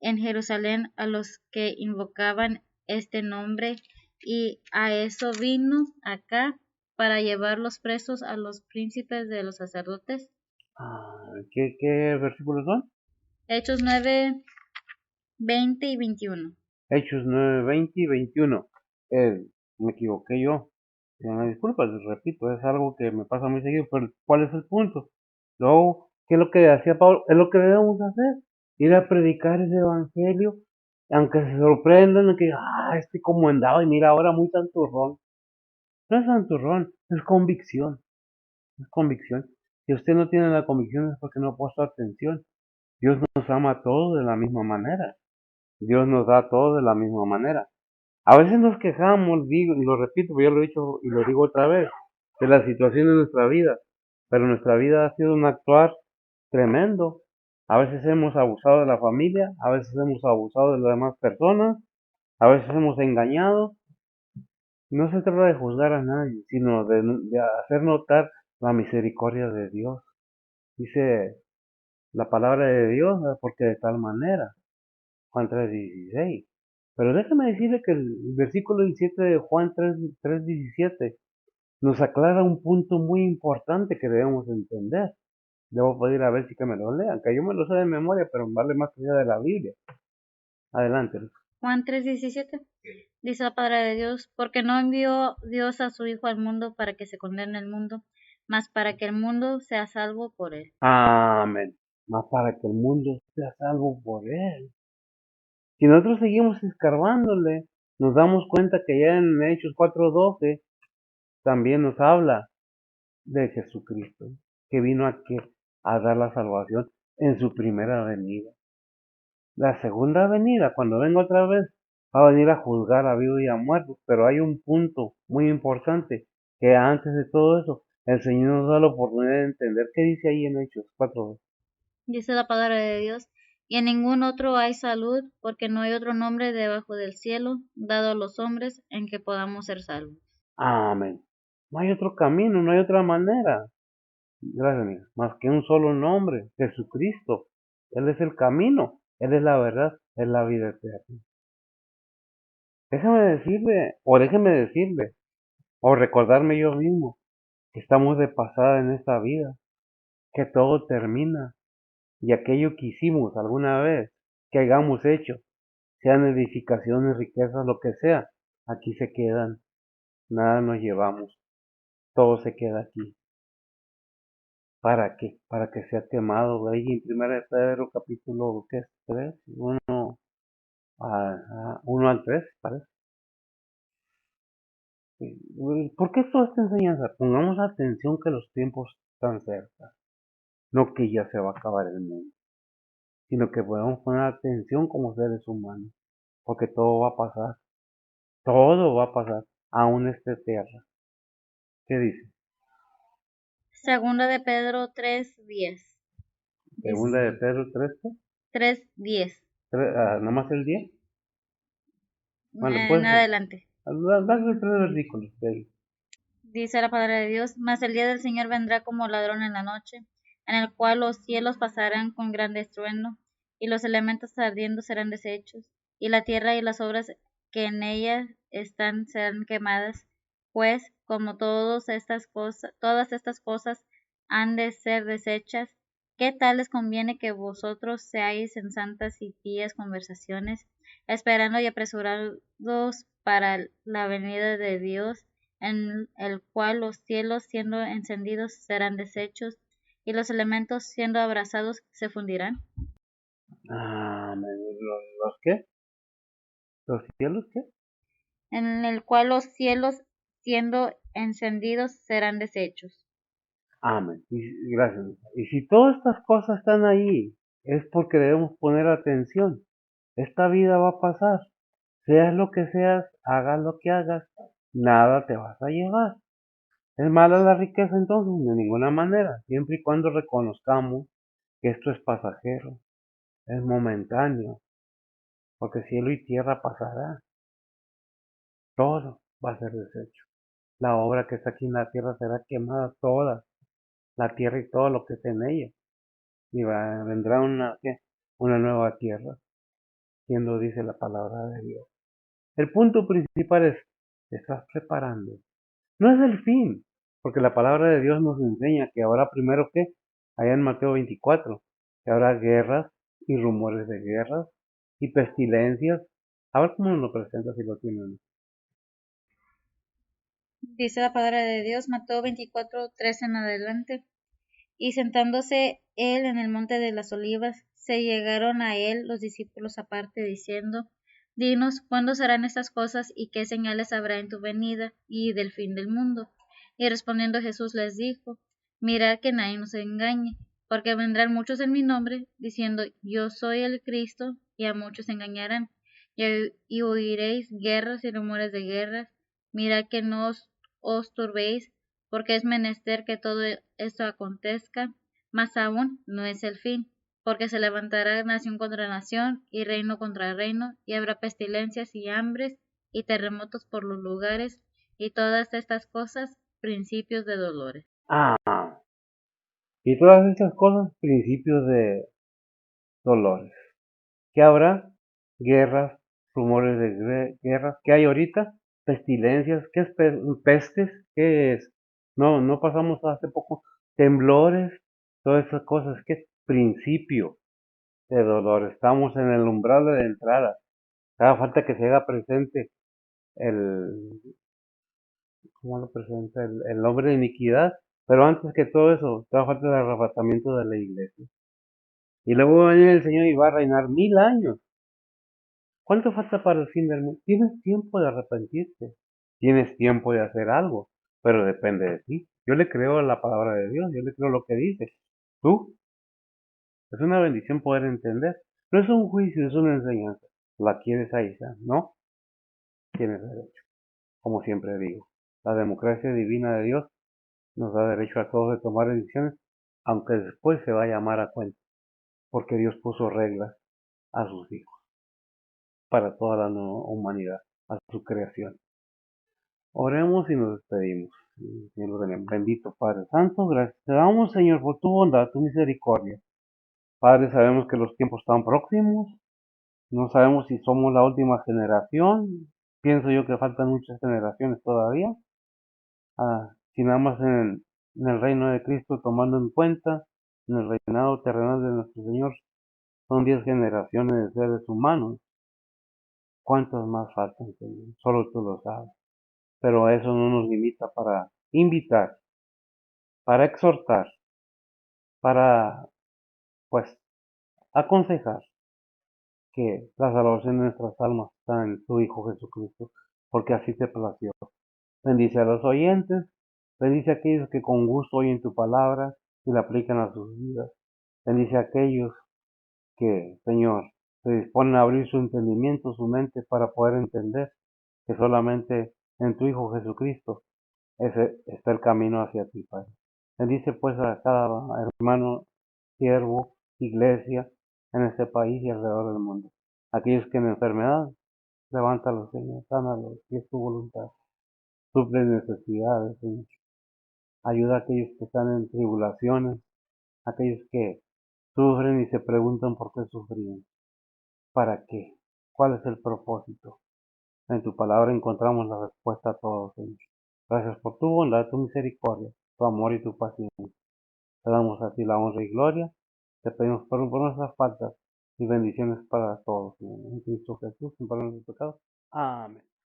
en Jerusalén a los que invocaban este nombre? Y a eso vino acá para llevar los presos a los príncipes de los sacerdotes. ¿Qué versículos son? Hechos 9:20 y 21. Hechos 9:20 y 21. Me equivoqué yo. Me disculpa, les repito, es algo que me pasa muy seguido, pero ¿cuál es el punto? Luego, ¿qué es lo que hacía Pablo? Es lo que debemos hacer, ir a predicar ese evangelio, aunque se sorprendan que, cómo andaba y mira ahora muy santurrón. No es santurrón, es convicción, es convicción. Si usted no tiene la convicción es porque no ha puesto atención. Dios nos ama a todos de la misma manera. Dios nos da a todos de la misma manera. A veces nos quejamos, digo, y lo repito, ya lo he dicho y lo digo otra vez, de la situación de nuestra vida, pero nuestra vida ha sido un actuar tremendo. A veces hemos abusado de la familia, a veces hemos abusado de las demás personas, a veces hemos engañado. No se trata de juzgar a nadie, sino de hacer notar la misericordia de Dios. Dice la palabra de Dios, ¿verdad? Porque de tal manera. Juan 3:16. Pero déjame decirle que el versículo 17 de Juan 3:17 nos aclara un punto muy importante que debemos entender. Debo pedir a ver si que me lo lean, que yo me lo sé de memoria, pero vale más allá de la Biblia. Adelante. Juan 3:17. Dice la palabra de Dios, porque no envió Dios a su Hijo al mundo para que se condene el mundo, mas para que el mundo sea salvo por él. Amén. Más para que el mundo sea salvo por él. Si nosotros seguimos escarbándole, nos damos cuenta que ya en Hechos 4:12 también nos habla de Jesucristo, que vino aquí a dar la salvación en su primera venida. La segunda venida, cuando venga otra vez, va a venir a juzgar a vivos y a muertos, pero hay un punto muy importante, que antes de todo eso, el Señor nos da la oportunidad de entender qué dice ahí en Hechos 4:2. Dice la palabra de Dios, y en ningún otro hay salud, porque no hay otro nombre debajo del cielo dado a los hombres en que podamos ser salvos. Amén. No hay otro camino, no hay otra manera. Gracias, amiga. Más que un solo nombre, Jesucristo. Él es el camino, Él es la verdad, es la vida eterna. Déjeme decirle, o recordarme yo mismo, que estamos de pasada en esta vida, que todo termina, y aquello que hicimos alguna vez, que hayamos hecho, sean edificaciones, riquezas, lo que sea, aquí se quedan, nada nos llevamos, todo se queda aquí. ¿Para qué? Para que sea quemado. Ahí en 1 Pedro capítulo, ¿qué es? 3, 1 al 3, parece. ¿Por qué toda esta enseñanza? Pongamos atención que los tiempos están cerca. No que ya se va a acabar el mundo, sino que podemos poner atención como seres humanos, porque todo va a pasar, aún esta tierra. ¿Qué dice? Segunda de Pedro 3:10. Segunda de Pedro 3, ¿qué? 3:10. ¿Nada más el 10? Bueno, En adelante. Dale 3 versículos de ahí. Dice la palabra de Dios, mas el día del Señor vendrá como ladrón en la noche, en el cual los cielos pasarán con gran estruendo, y los elementos ardiendo serán deshechos, y la tierra y las obras que en ella están serán quemadas, pues como todas estas cosas han de ser deshechas, ¿qué tal les conviene que vosotros seáis en santas y pías conversaciones, esperando y apresurados para la venida de Dios? En el cual los cielos siendo encendidos serán deshechos, y los elementos siendo abrasados se fundirán. ¿Los qué? ¿Los cielos qué? En el cual los cielos siendo encendidos serán deshechos. Amén. Gracias. Y si todas estas cosas están ahí, es porque debemos poner atención. Esta vida va a pasar. Seas lo que seas, hagas lo que hagas, nada te vas a llevar. ¿Es mala la riqueza entonces? De ninguna manera, siempre y cuando reconozcamos que esto es pasajero, es momentáneo, porque cielo y tierra pasará, todo va a ser deshecho. La obra que está aquí en la tierra será quemada toda, la tierra y todo lo que está en ella, y vendrá una nueva tierra, siendo dice la palabra de Dios. El punto principal es, te estás preparando. No es el fin, porque la palabra de Dios nos enseña que habrá primero que, allá en Mateo 24, que habrá guerras y rumores de guerras y pestilencias. A ver cómo nos lo presenta si lo tienen. Dice la palabra de Dios, Mateo 24:13 en adelante. Y sentándose él en el monte de las olivas, se llegaron a él los discípulos aparte, diciendo, Dinos, ¿cuándo serán estas cosas y qué señales habrá en tu venida y del fin del mundo? Y respondiendo Jesús les dijo, Mirad que nadie nos engañe, porque vendrán muchos en mi nombre, diciendo, Yo soy el Cristo, y a muchos engañarán. Y oiréis guerras y rumores de guerras. Mirad que no os turbéis, porque es menester que todo esto acontezca, mas aún no es el fin, porque se levantará nación contra nación y reino contra reino, y habrá pestilencias y hambres y terremotos por los lugares, y todas estas cosas, principios de dolores. Ah, y todas estas cosas, principios de dolores. ¿Qué habrá? Guerras, rumores de guerras. ¿Qué hay ahorita? Pestilencias. ¿Qué es pestes? ¿Qué es? No pasamos hace poco temblores, todas esas cosas. ¿Qué es? Principio de dolor. Estamos en el umbral de entrada. Cada falta que se haga presente el, ¿cómo lo presenta? El hombre de iniquidad. Pero antes que todo eso, cada falta el arrebatamiento de la iglesia. Y luego va a venir el Señor y va a reinar 1000 años. ¿Cuánto falta para el fin del mundo? Tienes tiempo de arrepentirte. Tienes tiempo de hacer algo. Pero depende de ti. Yo le creo a la palabra de Dios. Yo le creo lo que dice. Tú. Es una bendición poder entender. No es un juicio, es una enseñanza. ¿La quieres ahí? ¿No? Tienes derecho. Como siempre digo. La democracia divina de Dios nos da derecho a todos de tomar decisiones, aunque después se va a llamar a cuenta. Porque Dios puso reglas a sus hijos. Para toda la humanidad. A su creación. Oremos y nos despedimos. Señor, bendito Padre Santo, gracias te damos, Señor, por tu bondad, tu misericordia. Padre, sabemos que los tiempos están próximos, no sabemos si somos la última generación, pienso yo que faltan muchas generaciones todavía, si nada más en el reino de Cristo, tomando en cuenta, en el reinado terrenal de nuestro Señor, son 10 generaciones de seres humanos. ¿Cuántos más faltan, Señor? Solo tú lo sabes. Pero eso no nos limita para invitar, para exhortar, para, pues, aconsejar que la salvación de nuestras almas está en tu Hijo Jesucristo, porque así te plació. Bendice a los oyentes, bendice a aquellos que con gusto oyen tu palabra y la aplican a sus vidas. Bendice a aquellos que, Señor, se disponen a abrir su entendimiento, su mente, para poder entender que solamente en tu Hijo Jesucristo ese está el camino hacia ti, Padre. Bendice pues a cada hermano, siervo, iglesia en este país y alrededor del mundo. Aquellos que en enfermedad, Levántalos, Señor, sánalos, si es tu voluntad. Suple necesidades, Señor. Ayuda a aquellos que están en tribulaciones, aquellos que sufren y se preguntan por qué sufrían. ¿Para qué? ¿Cuál es el propósito? En tu palabra encontramos la respuesta a todo, Señor. Gracias por tu bondad, tu misericordia, tu amor y tu paciencia. Te damos a ti la honra y gloria. Te pedimos perdón por nuestras faltas y bendiciones para todos, Señor. En Cristo Jesús, en perdón de los pecados. Amén.